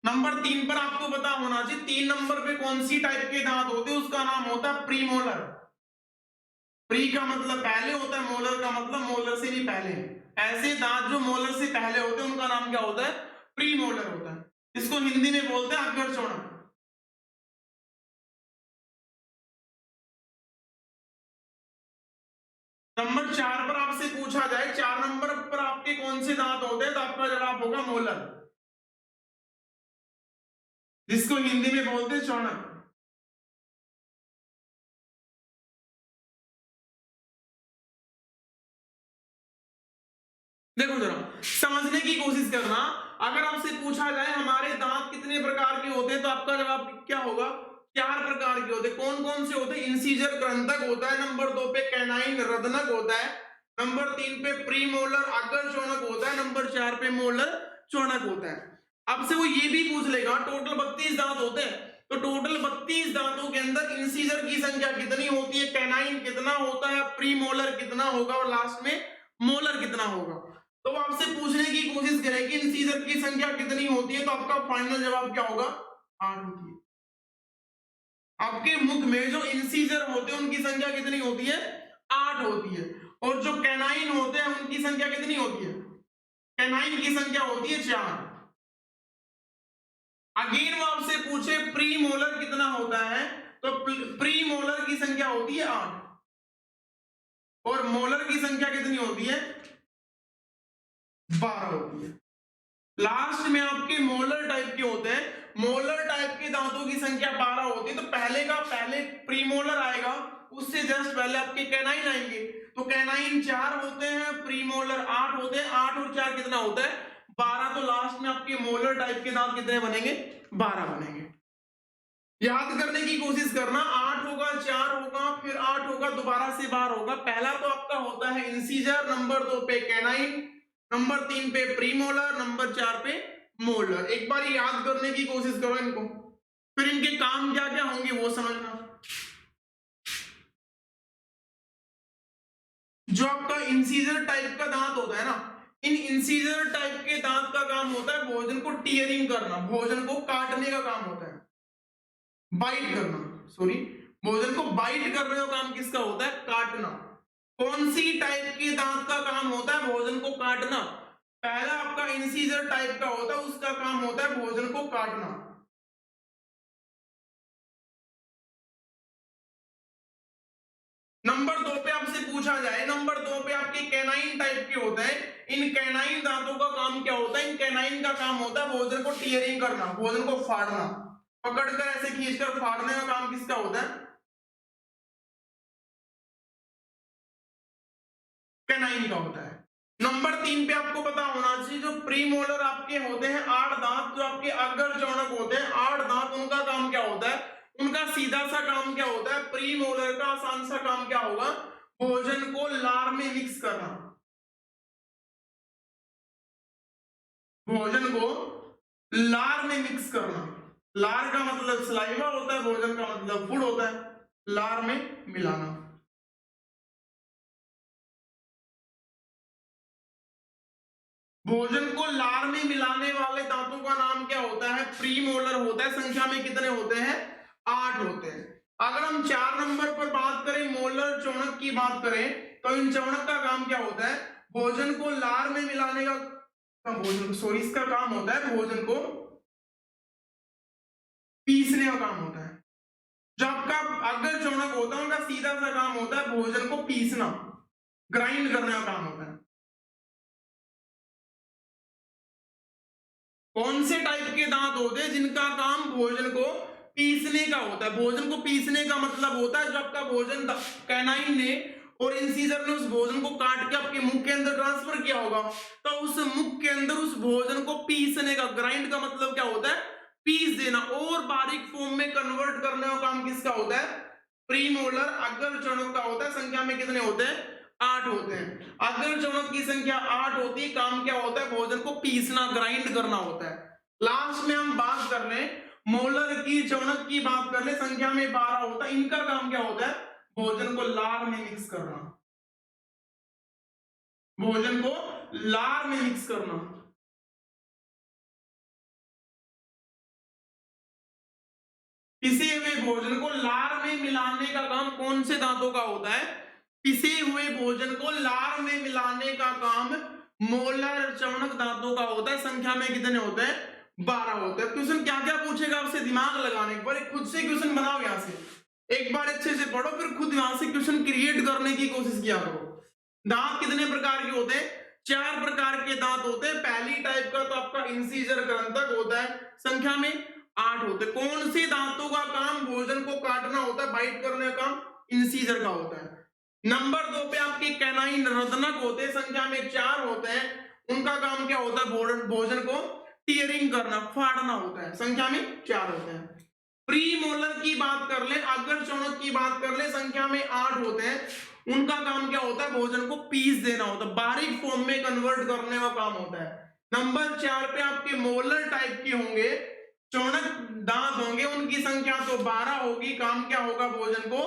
नंबर 3 पर आपको पता होना चाहिए 3 नंबर पे कौन सी टाइप के दांत होते हैं, उसका नाम होता है प्रीमोलर। प्री का मतलब पहले होता है, मोलर का मतलब मोलर से भी पहले। ऐसे दांत जो मोलर से पहले होते हैं उनका नाम क्या होता है, प्रीमोलर होता है। इसको हिंदी में बोलते हैं अग्र चौड़क। नंबर 4 पर आपसे पूछा जाए 4 नंबर पर आपके कौन से दांत होते हैं, तो आपका जवाब होगा मोलर, जिसको हिंदी में बोलते हैं चौड़क। देखो जरा समझने की कोशिश करना, अगर आपसे पूछा जाए हमारे दांत कितने प्रकार के होते हैं, तो आपका जवाब क्या होगा, 4 प्रकार के होते हैं। कौन कौन से होते हैं, इंसीजर ग्रंथक होता है, नंबर 2 पे कैनाइन रदनक होता है, नंबर 3 पे प्रीमोलर आगर चौणक होता है, नंबर 4 पे मोलर चौणक होता है। आपसे वो ये भी पूछ लेगा टोटल 32 दांत होते हैं, तो टोटल 32 दांतों के अंदर इंसीजर की संख्या कितनी होती है, कैनाइन कितना होता है, प्रीमोलर कितना होगा और लास्ट में मोलर कितना होगा। तो आपसे पूछने की कोशिश करें कि इंसीजर की संख्या कितनी होती है, तो आपका फाइनल जवाब क्या होगा, 8 होती है। आपके मुख में जो इंसीजर होते हैं उनकी संख्या कितनी होती है, 8 होती है। और जो कैनाइन होते हैं उनकी संख्या कितनी होती है, कैनाइन की संख्या होती है 4। अगेन वो आपसे पूछे प्री मोलर कितना होता है, तो प्री मोलर की संख्या होती है 8 और मोलर की संख्या कितनी होती है, 12 होती है। लास्ट में आपके मोलर टाइप के होते हैं, मोलर टाइप के दांतों की संख्या 12 होती है। तो पहले प्रीमोलर आएगा, उससे जस्ट पहले आपके कैनाइन आएंगे। तो कैनाइन 4 होते हैं, प्रीमोलर 8 होते हैं, 8 और 4 कितना होता है, 12। तो लास्ट में आपके मोलर टाइप के दांत कितने बनेंगे, 12 बनेंगे। याद करने की कोशिश करना, 8 होगा, 4 होगा, फिर 8 होगा, दोबारा से 12 होगा। पहला तो आपका होता है इंसीजर, नंबर 2 पे कैनाइन, नंबर 3 पे प्रीमोलर, नंबर 4 पे मोलर। एक बार याद करने की कोशिश करो इनको, फिर इनके काम क्या क्या होंगे वो समझना। जो आपका इंसीजर टाइप का दांत होता है ना, इन इंसीजर टाइप के दांत का काम होता है भोजन को टीयरिंग करना, भोजन को काटने का काम होता है, बाइट करना, सॉरी, भोजन को बाइट करने का काम किसका होता है, काटना। कौन सी टाइप के दांत का काम होता है, भोजन को काटना। पहला आपका इंसीजर टाइप का होता है, उसका काम होता है भोजन को काटना। नंबर 2 पे आपसे पूछा जाए, नंबर 2 पे आपके कैनाइन टाइप के होते हैं, इन कैनाइन दांतों का काम क्या होता है, इन कैनाइन का काम होता है भोजन को टीयरिंग करना, भोजन को फाड़ना, पकड़कर ऐसे खींचकर फाड़ने का काम किसका होता है, कैनाइन का होता है। नंबर 3 पे आपको पता होना चाहिए, जो प्रीमोलर आपके होते हैं 8 दांत, जो आपके अग्र चौणक होते हैं 8 दांत, उनका काम क्या होता है, उनका सीधा सा काम क्या होता है, प्रीमोलर का आसान सा काम क्या होगा, भोजन को लार में मिक्स करना, भोजन को लार में मिक्स करना। लार का मतलब सलाइवा होता है, भोजन का मतलब फूड होता है, लार में मिलाना। भोजन को लार में मिलाने वाले दांतों का नाम क्या होता है, प्रीमोलर होता है। संख्या में कितने होते हैं, 8 होते हैं। अगर हम 4 नंबर पर बात करें, मोलर चौणक की बात करें, तो इन चौणक का काम क्या होता है, भोजन को लार में मिलाने का, भोजन सॉरी इसका काम होता है भोजन को पीसने का काम होता है। जो आपका अग्र चौणक होता है उनका सीधा सा काम होता है भोजन को पीसना, ग्राइंड करने का काम होता है। कौन से टाइप के दांत होते हैं जिनका काम भोजन को पीसने का होता है, भोजन को पीसने का मतलब होता है जो आपका भोजन कैनाइन ने और इंसीजर ने उस भोजन को काट के आपके मुख के अंदर ट्रांसफर किया होगा, तो उस मुख के अंदर उस भोजन को पीसने का, ग्राइंड का मतलब क्या होता है, पीस देना और बारीक फॉर्म में कन्वर्ट करने का काम किसका होता है, प्रीमोलर अग्र चौणक का होता है। संख्या में कितने होते हैं, 8 होते हैं। अग्र चौणक की संख्या 8 होती है, काम क्या होता है, भोजन को पीसना, ग्राइंड करना होता है। लास्ट में हम बात कर ले मोलर की, चौणक की बात कर ले, संख्या में 12 होता है। इनका काम क्या होता है, भोजन को लार में मिक्स करना, भोजन को लार में मिक्स करना। पिसे हुए भोजन को लार में मिलाने का काम कौन से दांतों का होता है? पिसे हुए भोजन को लार में मिलाने का काम मोलर चवणक दांतों का होता है। संख्या में कितने होते हैं? 12 होते हैं। क्वेश्चन क्या क्या पूछेगा आपसे, दिमाग लगाने के बाद खुद से क्वेश्चन बनाओ, यहां से एक बार अच्छे से पढ़ो, फिर खुद यहां से क्वेश्चन क्रिएट करने की कोशिश किया करो। दांत कितने प्रकार के होते हैं? 4 प्रकार के दांत होते हैं। पहली टाइप का तो आपका इंसीजर ग्रंथक होता है, संख्या में 8 होते हैं। कौन से दांतों का काम भोजन को काटना होता है, बाइट करने का काम इंसीजर का होता है। नंबर 2 पे आपके कैनाइन रत्नक होते हैं, संख्या में 4 होते हैं। उनका काम क्या होता है? भोजन को टीयरिंग करना, फाड़ना होता है, संख्या में 4 होते हैं। प्रीमोलर की बात कर ले, अग्र चौणक की बात कर ले, संख्या में 8 होते हैं। उनका काम क्या होता है? भोजन को पीस देना होता है, बारीक फॉर्म में कन्वर्ट करने का काम होता है। नंबर 4 पे आपके मोलर टाइप के होंगे, चौणक दांत होंगे, उनकी संख्या तो 12 होगी। काम क्या होगा? भोजन को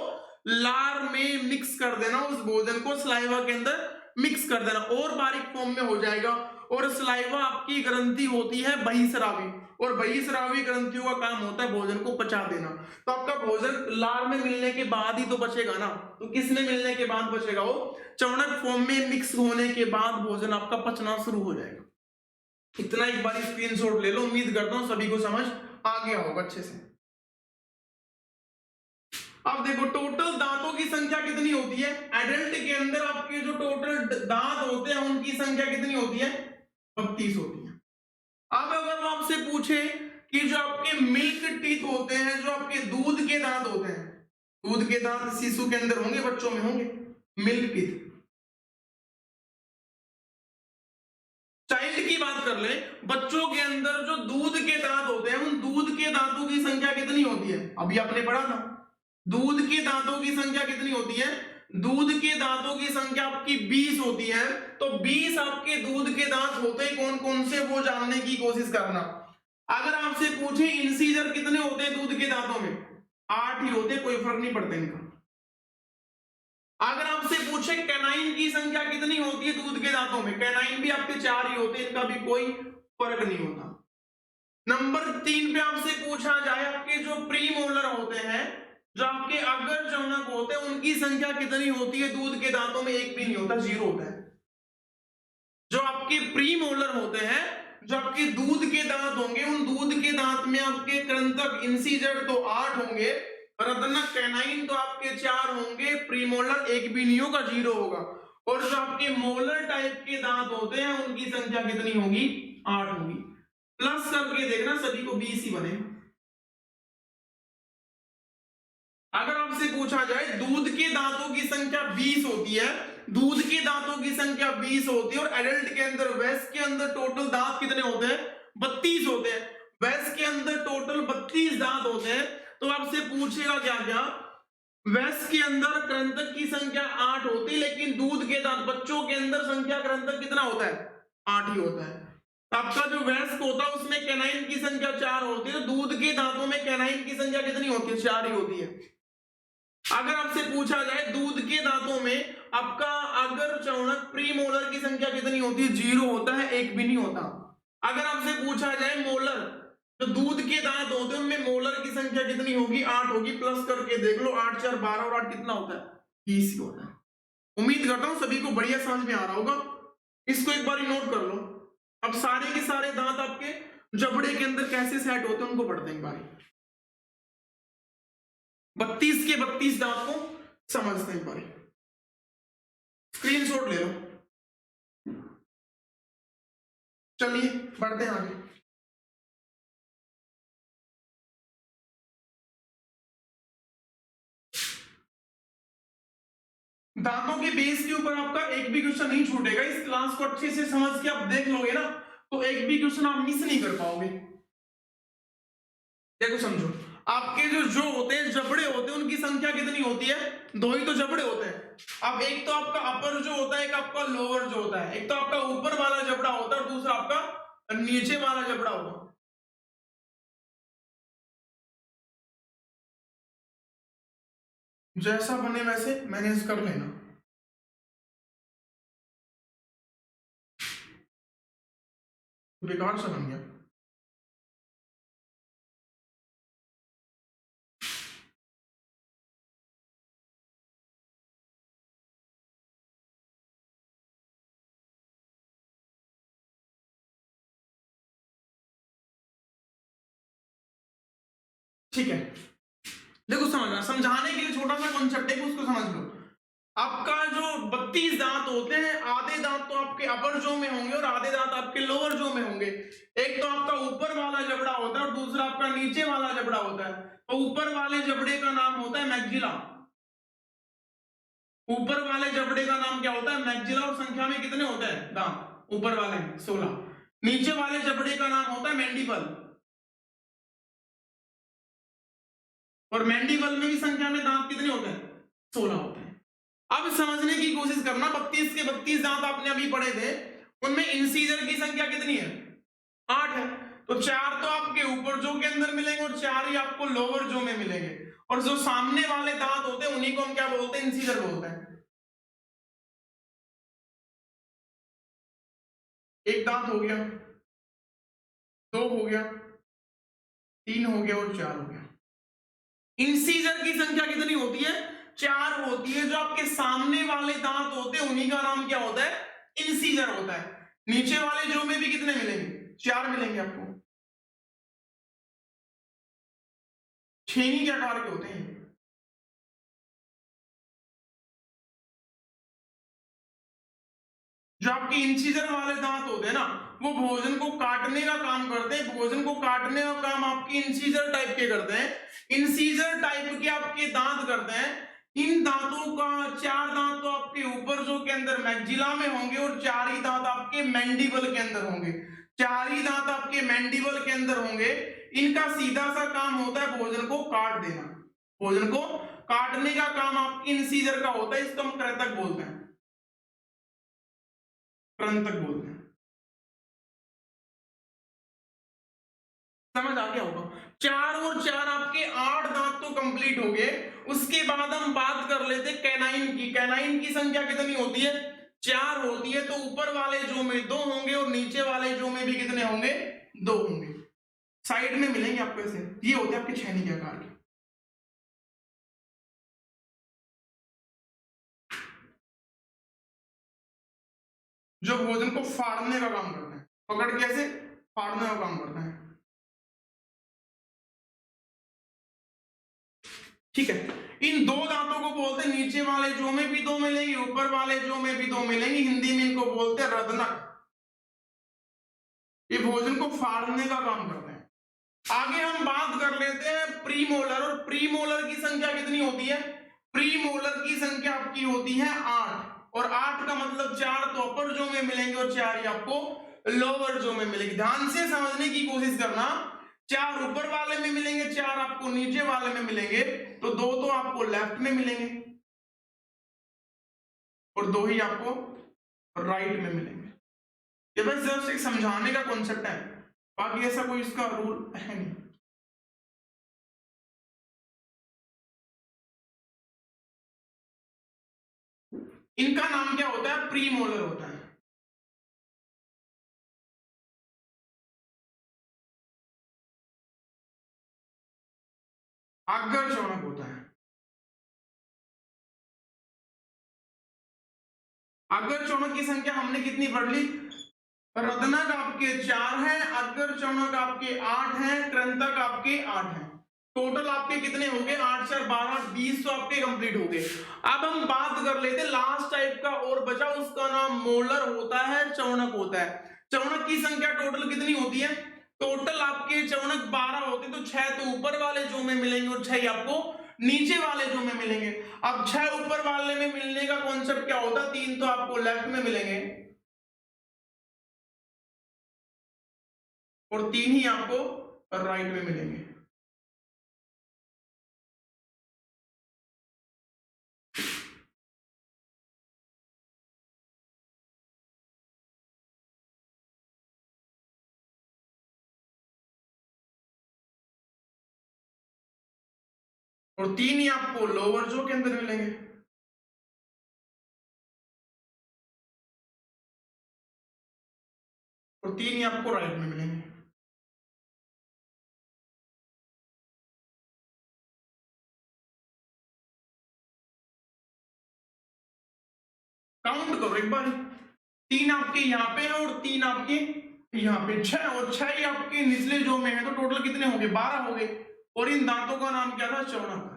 लार में मिक्स कर देना, उस भोजन को सलाइवा के अंदर मिक्स कर देना और बारीक फॉर्म में हो जाएगा। और सलाइवा आपकी ग्रंथि होती है बहिस्रावी, और बहिस्रावी ग्रंथियों का काम होता है भोजन को पचा देना। तो आपका भोजन लार में मिलने के बाद ही तो बचेगा ना, तो किसमें मिलने के बाद बचेगा? वो चौणक फॉर्म में मिक्स होने के बाद भोजन आपका पचना शुरू हो जाएगा। इतना एक बार स्क्रीनशॉट ले लो, उम्मीद करता हूं सभी को समझ आ गया होगा अच्छे से। अब देखो टोटल दांतों की संख्या कितनी होती है? एडल्ट के अंदर आपके जो टोटल दांत होते हैं उनकी संख्या कितनी होती है? 32 होती है। अब अगर वो आपसे पूछे कि जो आपके मिल्क टीथ होते हैं, जो आपके दूध के दांत होते हैं, दूध के दांत शिशु के अंदर होंगे, बच्चों में होंगे मिल्क टीथ। चाइल्ड की बात कर ले, बच्चों के अंदर जो दूध के दांत होते हैं, उन दूध के दांतों की संख्या कितनी होती है? अभी आपने पढ़ा था, दूध के दांतों की संख्या कितनी होती है? दूध के दांतों की संख्या आपकी 20 होती है। तो 20 आपके दूध के दांत होते हैं, कौन कौन से वो जानने की कोशिश करना। अगर आपसे पूछे इंसीजर कितने होते हैं दूध के दांतों में? 8 ही होते, कोई फर्क नहीं पड़ता इनका। अगर आपसे पूछे कैनाइन की संख्या कितनी होती है दूध के दांतों में? कैनाइन भी आपके 4 ही होते हैं, इनका भी कोई फर्क नहीं होता। नंबर 3 पे आपसे पूछा जाए आपके जो प्रीमोलर होते हैं, जो आपके अग्र चौनक होते हैं, उनकी संख्या कितनी होती है दूध के दांतों में? एक भी नहीं होता, 0 होता है। जो आपके प्रीमोलर होते हैं, जो आपके दूध के दांत होंगे, उन दूध के दांत में आपके कृंतक इंसीजर तो 8 होंगे, रत्नक कैनाइन तो आपके 4 होंगे, प्रीमोलर एक भी नहीं होगा, 0 होगा। और जो आपके मोलर टाइप के दांत होते हैं उनकी संख्या कितनी होगी? 8 होगी। प्लस करके देखना, सभी को 20 ही बनेगा। अगर आपसे पूछा जाए दूध के दांतों की संख्या 20 होती है, दूध के दांतों की संख्या 20 होती है, और एडल्ट के अंदर वैस के अंदर टोटल दांत कितने होते हैं? 32 होते हैं। वैस के अंदर टोटल 32 दांत होते हैं। तो आपसे पूछेगा क्या क्या? वैस के अंदर कृंतक की संख्या 8 होती है, लेकिन दूध के दांत बच्चों के अंदर संख्या कृंतक कितना होता है? 8 ही होता है। आपका जो वैस्क होता है उसमें कैनाइन की संख्या 4 होती है, तो दूध के दांतों में कैनाइन की संख्या कितनी होती है? 4 ही होती है। अगर आपसे पूछा जाए दूध के दांतों में आपका अगर चौणक प्रीमोलर की संख्या कितनी होती है? 0 होता है, एक भी नहीं होता। अगर आपसे पूछा जाए मोलर, तो दूध के दांत होते हैं उनमें मोलर की संख्या कितनी होगी? 8 होगी। प्लस करके देख लो, 8 4 12 और 8 कितना होता है? 20 होता है। उम्मीद करता हूं सभी को बढ़िया समझ में आ रहा होगा। इसको एक बार नोट कर लो। अब सारे के सारे दांत आपके जबड़े के अंदर कैसे सेट होते हैं उनको पढ़ते हैं एक बार। 32 के 32 दांत को समझते हैं एक बार। स्क्रीनशॉट ले लो। चलिए बढ़ते हैं आगे। दांतों के बेस के ऊपर आपका एक भी क्वेश्चन नहीं छूटेगा। इस क्लास को अच्छे से समझ के आप देख लोगे ना, तो एक भी क्वेश्चन आप मिस नहीं कर पाओगे। देखो समझो, आपके जो होते हैं जबड़े होते हैं उनकी संख्या कितनी होती है? 2 ही तो जबड़े होते हैं। अब एक तो आपका अपर जो होता है, एक आपका लोअर जो होता है। एक तो आपका ऊपर वाला जबड़ा होता है और दूसरा आपका नीचे वाला जबड़ा होगा। जैसा बने वैसे मैनेज कर लेना। बेकार सा बन गया। ठीक है, देखो समझना, समझाने के लिए छोटा सा कॉन्सेप्ट है, उसको समझ लो। आपका जो 32 दांत होते हैं, आधे दांत तो आपके अपर जो में होंगे और आधे दांत आपके लोअर जो में होंगे। एक तो आपका ऊपर वाला जबड़ा होता है और दूसरा आपका नीचे वाला जबड़ा होता है। तो ऊपर वाले जबड़े का नाम होता है मैक्सिला। ऊपर वाले जबड़े का नाम क्या होता है? मैक्सिला। और संख्या में कितने होते हैं दांत? ऊपर वाले 16। नीचे वाले जबड़े का नाम होता है मैंडिबल। और मैंडिबल में भी संख्या में दांत कितने होते हैं? 16 होते हैं। अब समझने की कोशिश करना, 32 के 32 दांत आपने अभी पढ़े थे, उनमें इंसीजर की संख्या कितनी है? 8 है। तो 4 तो आपके ऊपर जो के अंदर मिलेंगे और 4 ही आपको लोअर जो में मिलेंगे। और जो सामने वाले दांत होते हैं उन्हीं को हम क्या बोलते हैं? इंसीजर बोलते हैं। एक दांत हो गया, 2 हो गया, 3 हो गया और 4 हो गया। इंसीजर की संख्या कितनी होती है? 4 होती है। जो आपके सामने वाले दांत होते हैं उन्हीं का नाम क्या होता है? इंसीजर होता है। नीचे वाले जो में भी कितने मिलेंगे? 4 मिलेंगे आपको। छेनी के आकार के होते हैं। जो आपके इंसीजर वाले दांत होते हैं ना, वो भोजन को काटने का काम करते हैं। भोजन को काटने का काम आपके इंसीजर टाइप के करते हैं। इंसीजर टाइप के आपके दांत करते हैं। इन दांतों का 4 दांत तो आपके ऊपर जो के अंदर मैक्सिला में होंगे और 4 ही दांत आपके मैंडिबल के अंदर होंगे। 4 ही दांत आपके मैंडिबल के अंदर होंगे। इनका सीधा सा काम होता है भोजन को काट देना। भोजन को काटने का काम आपके इंसीजर का होता है। इसको हम कृंतक बोलते हैं। कृंतक बोलते हैं। समझ आ गया होगा? 4 और 4 आपके 8 दांत तो कंप्लीट हो गए। उसके बाद हम बात कर लेते कैनाइन की। कैनाइन की संख्या कितनी होती है? 4 होती है। तो ऊपर वाले जो में 2 होंगे और नीचे वाले जो में भी कितने होंगे? 2 होंगे। साइड में मिलेंगे आपको ऐसे। ये होते हैं आपके छेनी के आकार के। जो भोजन को फाड़ने का काम करते हैं। पकड़ कैसे? फाड़ने का काम करते हैं। ठीक है, इन 2 दांतों को बोलते हैं, नीचे वाले जो में भी 2 मिलेंगे, ऊपर वाले जो में भी 2 मिलेंगे। हिंदी में इनको बोलते हैं रदनक। ये भोजन को फाड़ने का काम करते हैं। आगे हम बात कर लेते हैं प्रीमोलर। और प्रीमोलर की संख्या कितनी होती है? प्रीमोलर की संख्या आपकी होती है 8। और 8 का मतलब 4 तो अपर जो में मिलेंगे और 4 ही आपको लोअर जो में मिलेंगे। ध्यान से समझने की कोशिश करना। 4 ऊपर वाले में मिलेंगे, 4 आपको नीचे वाले में मिलेंगे। तो 2 तो आपको लेफ्ट में मिलेंगे और 2 ही आपको राइट में मिलेंगे। ये बस जस्ट एक समझाने का कॉन्सेप्ट है, बाकी ऐसा कोई इसका रूल है नहीं। इनका नाम क्या होता है? प्रीमोलर होता है। आगर चौणक होता है। आगर चौणक की संख्या हमने कितनी पढ़ ली? रदनक आपके 4 हैं, अग्र चौणक आपके 8 हैं, कृंतक आपके 8 हैं। टोटल आपके कितने हो गए? 8 4 12 20 तो आपके कंप्लीट हो गए। अब हम बात कर लेते हैं लास्ट टाइप का और बचा, उसका नाम मोलर होता है, चौणक होता है। चौणक की संख्या टोटल कितनी होती है? टोटल आपके चौणक 12 होते हैं। तो 6 तो ऊपर वाले जो में मिलेंगे और 6 आपको नीचे वाले जो में मिलेंगे। अब 6 ऊपर वाले में मिलने का कॉन्सेप्ट क्या होता है? 3 तो आपको लेफ्ट में मिलेंगे और 3 ही आपको राइट में मिलेंगे। और 3 ही आपको लोअर जो के अंदर मिलेंगे। और 3 ही आपको राइट में मिलेंगे। काउंट करो एक बार। 3 आपके यहाँ पे है और 3 आपके यहाँ पे। 6 और 6 ही आपके निचले जो में है। तो टोटल कितने हो गए? 12 हो गए। और इन दांतों का नाम क्या था? चौणक।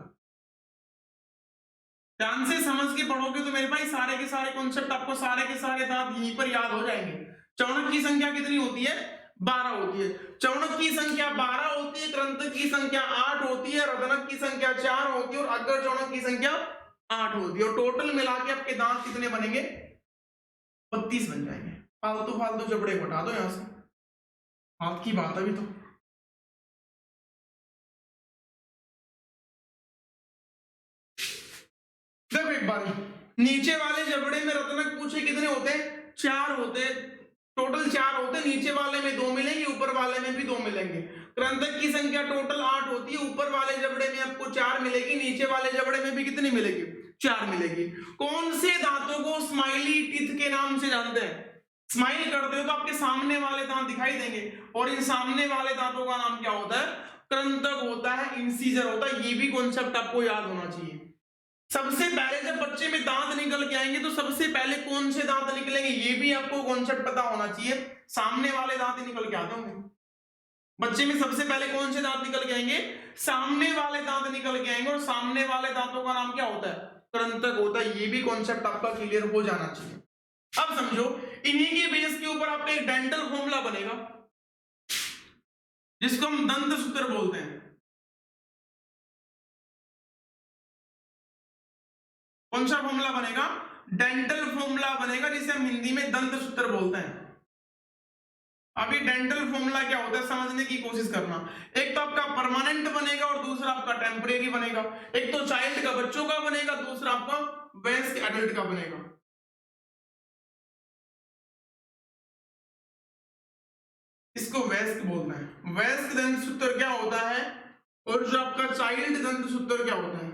ध्यान से समझ के पढ़ोगे तो मेरे भाई सारे के सारे कॉन्सेप्ट आपको सारे के सारे दांत यहीं पर याद हो जाएंगे। चौणक की संख्या कितनी होती है? 12 होती है। चौणक की संख्या 12 होती है, कृंतक की संख्या 8 होती है, रदनक की संख्या 4 होती है और अग्र चौणक की संख्या 8 होती है। और टोटल मिला के आपके दांत कितने बनेंगे? 32 बन जाएंगे। फालतू फालतू जबड़े हटा दो यहां से, हाथ की बात अभी तो। देखो एक बार नीचे वाले जबड़े में रत्नक पूछे कितने होते हैं? 4 होते हैं, टोटल 4 होते हैं। नीचे वाले में 2 मिलेंगे, ऊपर वाले में भी 2 मिलेंगे। कृंतक की संख्या टोटल 8 होती है, ऊपर वाले जबड़े में आपको 4 मिलेगी, नीचे वाले जबड़े में भी कितनी मिलेगी? 4 मिलेगी। कौन से दांतों को स्माइली टीथ के नाम से जानते हैं? स्माइल करते हो तो आपके सामने वाले दांत दिखाई देंगे, और इन सामने वाले दांतों का नाम क्या होता है? कृंतक होता है, इंसीजर होता है। ये भी कॉन्सेप्ट आपको याद होना चाहिए। सबसे पहले जब बच्चे में दांत निकल के आएंगे तो सबसे पहले कौन से दांत निकलेंगे ये भी आपको कॉन्सेप्ट पता होना चाहिए। सामने वाले दांत ही निकल के आते होंगे बच्चे में। सबसे पहले कौन से दांत निकल के आएंगे? सामने वाले दांत निकल के आएंगे, और सामने वाले दांतों का नाम क्या होता है? कृंतक होता है। ये भी कॉन्सेप्ट आपका क्लियर हो जाना चाहिए। अब समझो, इन्हीं के बेस के ऊपर आपका एक डेंटल फॉर्मूला बनेगा जिसको हम दंत सूत्र बोलते हैं। कौन सा फॉर्मूला बनेगा? डेंटल फॉर्मूला बनेगा, जिसे हम हिंदी में दंत सूत्र बोलते हैं। अभी डेंटल फॉर्मूला क्या होता है समझने की कोशिश करना। एक तो आपका परमानेंट बनेगा और दूसरा आपका टेम्परेरी बनेगा। एक तो चाइल्ड का, बच्चों का बनेगा, दूसरा आपका वयस्क एडल्ट का बनेगा। इसको वयस्क बोलते हैं। वयस्क दंत सूत्र क्या होता है और जो आपका चाइल्ड दंत सूत्र क्या होता है?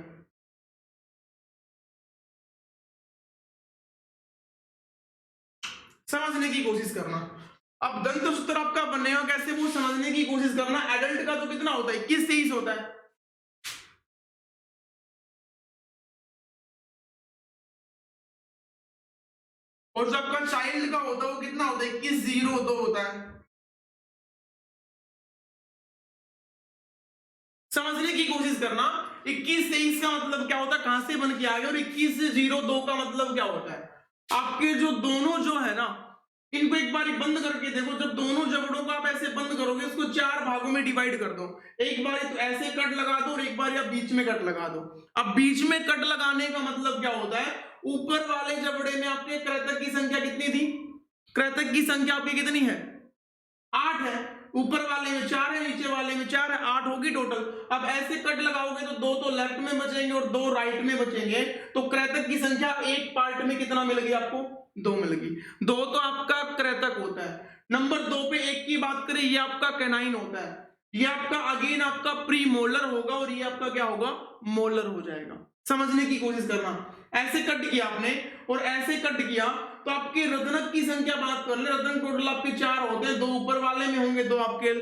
समझने की कोशिश करना। अब दंत सूत्र आपका बनेगा कैसे वो समझने की कोशिश करना। एडल्ट का तो कितना होता है? 21-23 होता है। और जो आपका चाइल्ड का होता है वो कितना होता है? 21-02 होता है। समझने की कोशिश करना। 21-23 का मतलब क्या होता है, कहां से बन के आ गया, और 21-02 का मतलब क्या होता है? आपके जो दोनों जो है ना, इनको एक बार बंद करके देखो। जब दोनों जबड़ों को आप ऐसे बंद करोगे, इसको 4 भागों में डिवाइड कर दो। एक बार तो ऐसे कट लगा दो और एक बार आप बीच में कट लगा दो। अब बीच में कट लगाने का मतलब क्या होता है? ऊपर वाले जबड़े में आपके कृतक की संख्या कितनी थी? कृतक की संख्या आपकी कितनी है? 8 है। ऊपर वाले में 4 है, नीचे वाले में 4 है, 8 होगी टोटल। अब ऐसे कट लगाओगे तो 2 तो लेफ्ट में बचेंगे और 2 राइट में बचेंगे। तो कृतक की संख्या एक पार्ट में कितना मिलेगी आपको? 2 मिलेगी। 2 तो आपका कृतक होता है। नंबर 2 पे एक की बात करें, ये आपका कैनाइन होता है। ये आपका अगेन आपका प्री मोलर होगा और ये आपका क्या होगा? मोलर हो जाएगा। समझने की कोशिश करना। ऐसे कट किया आपने और ऐसे कट किया तो आपके रत्नक की संख्या बात कर ले। रत्नक टोटल आपके 4 होते हैं, 2 ऊपर वाले में होंगे, 2 आपके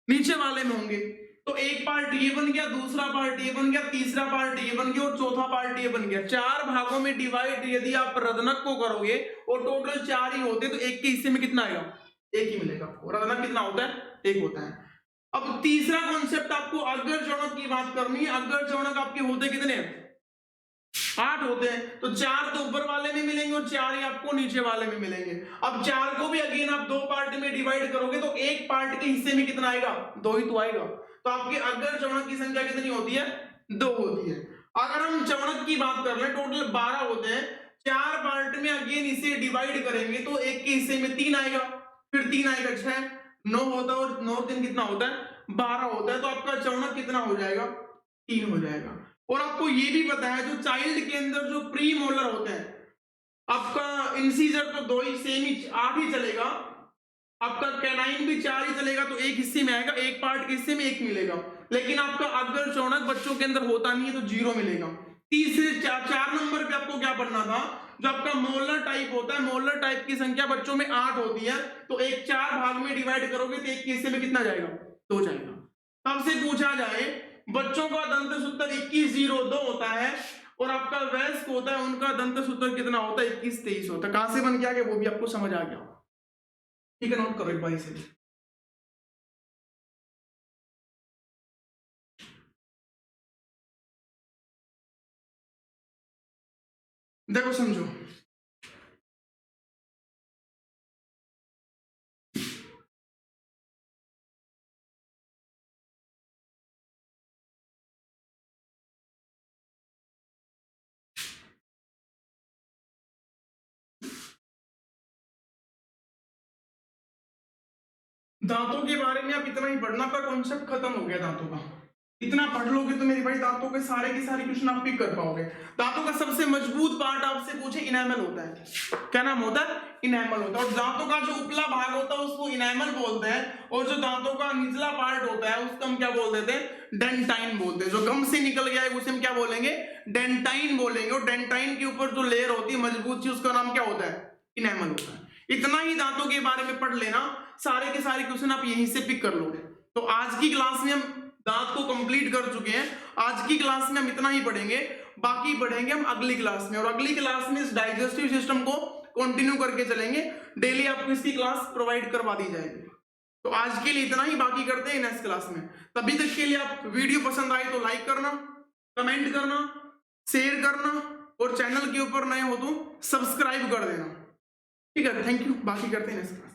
नीचे वाले में होंगे। तो एक पार्ट ये बन गया, दूसरा पार्ट ये बन गया, तीसरा पार्ट ये बन गया और चौथा पार्ट ये बन गया। 4 भागों में डिवाइड यदि आप रत्नक को करोगे और टोटल 4 ही होते तो एक के हिस्से में कितना आएगा? एक ही मिलेगा आपको। रत्नक कितना होता है? एक होता है। अब तीसरा कॉन्सेप्ट आपको अग्र चौणक की बात करनी है। अग्र चौणक आपके होते कितने हैं? 8 होते हैं। तो 4 तो ऊपर वाले में मिलेंगे और 4 ही आपको नीचे वाले में मिलेंगे। अब 4 को भी अगेन आप 2 पार्ट में डिवाइड करोगे तो एक पार्ट के हिस्से में कितना आएगा? 2 ही तो आएगा। तो आपके अग्र चौणक की संख्या कितनी होती है? 2 होती है। अगर हम चौणक की बात कर ले, टोटल 12 होते हैं। 4 पार्ट में अगेन इसे डिवाइड करेंगे तो एक के हिस्से में 3 आएगा, फिर 3 आएगा 6, 9 होता है और 9 3 कितना होता है? 12 होता है। तो आपका चौणक कितना हो जाएगा? 3 हो जाएगा। और आपको ये भी पता है जो चाइल्ड के अंदर जो प्री मोलर होते हैं, आपका इंसीजर तो 2 ही सेम ही 8 ही चलेगा, आपका कैनाइन भी 4 ही चलेगा। तो एक हिस्से में आएगा, एक पार्ट के हिस्से में 1 मिलेगा। लेकिन आपका अग्र चौणक बच्चों के अंदर होता नहीं है तो 0 मिलेगा। तीसरे 4 नंबर पे आपको क्या पढ़ना था? जो आपका मोलर टाइप होता है, मोलर टाइप की संख्या बच्चों में 8 होती है। तो एक 4 भाग में डिवाइड करोगे तो एक के हिस्से में कितना जाएगा? 2 जाएगा। तब से पूछा जाए, बच्चों का दंत सूत्र 21-02 होता है और आपका वयस्क होता है, उनका दंत सूत्र कितना होता है? 21-23 होता है। कहां से बन के आ गया वो भी आपको समझ आ गया। ठीक है, नोट करो एक बार इसे। देखो समझो, दांतों के बारे में आप इतना ही पढ़ना, आपका कॉन्सेप्ट खत्म हो गया दांतों का। इतना पढ़ लोगे तो मेरे भाई दांतों के सारे क्वेश्चन आप पिक कर पाओगे। दांतों का सबसे मजबूत पार्ट आपसे पूछे, इनेमल होता है। क्या नाम होता है? इनेमल होता है। और दांतों का जो उपला भाग होता है उसको इनेमल बोलते हैं, और जो दांतों का निचला पार्ट होता है उसको हम क्या बोल देते हैं? डेंटाइन बोलते हैं। जो गम से निकल गया है उसे हम क्या बोलेंगे? डेंटाइन बोलेंगे। और डेंटाइन के ऊपर जो लेयर होती है मजबूत सी, उसका नाम क्या होता है? इनेमल होता है। इतना ही दांतों के बारे में पढ़ लेना, सारे के सारे क्वेश्चन आप यहीं से पिक कर लोगे। तो आज की क्लास में हम दांत को कंप्लीट कर चुके हैं। आज की क्लास में हम इतना ही पढ़ेंगे, बाकी पढ़ेंगे हम अगली क्लास में। और अगली क्लास में इस डाइजेस्टिव सिस्टम को कंटिन्यू करके चलेंगे। डेली आपको इसकी क्लास प्रोवाइड करवा दी जाएगी। तो आज के लिए इतना ही, बाकी करते हैं नेक्स्ट क्लास में। तभी तक के लिए आप वीडियो पसंद आई तो लाइक करना, कमेंट करना, शेयर करना, और चैनल के ऊपर नए हो तो सब्सक्राइब कर देना। ठीक है, थैंक यू। बाकी करते हैं नेक्स्ट क्लास।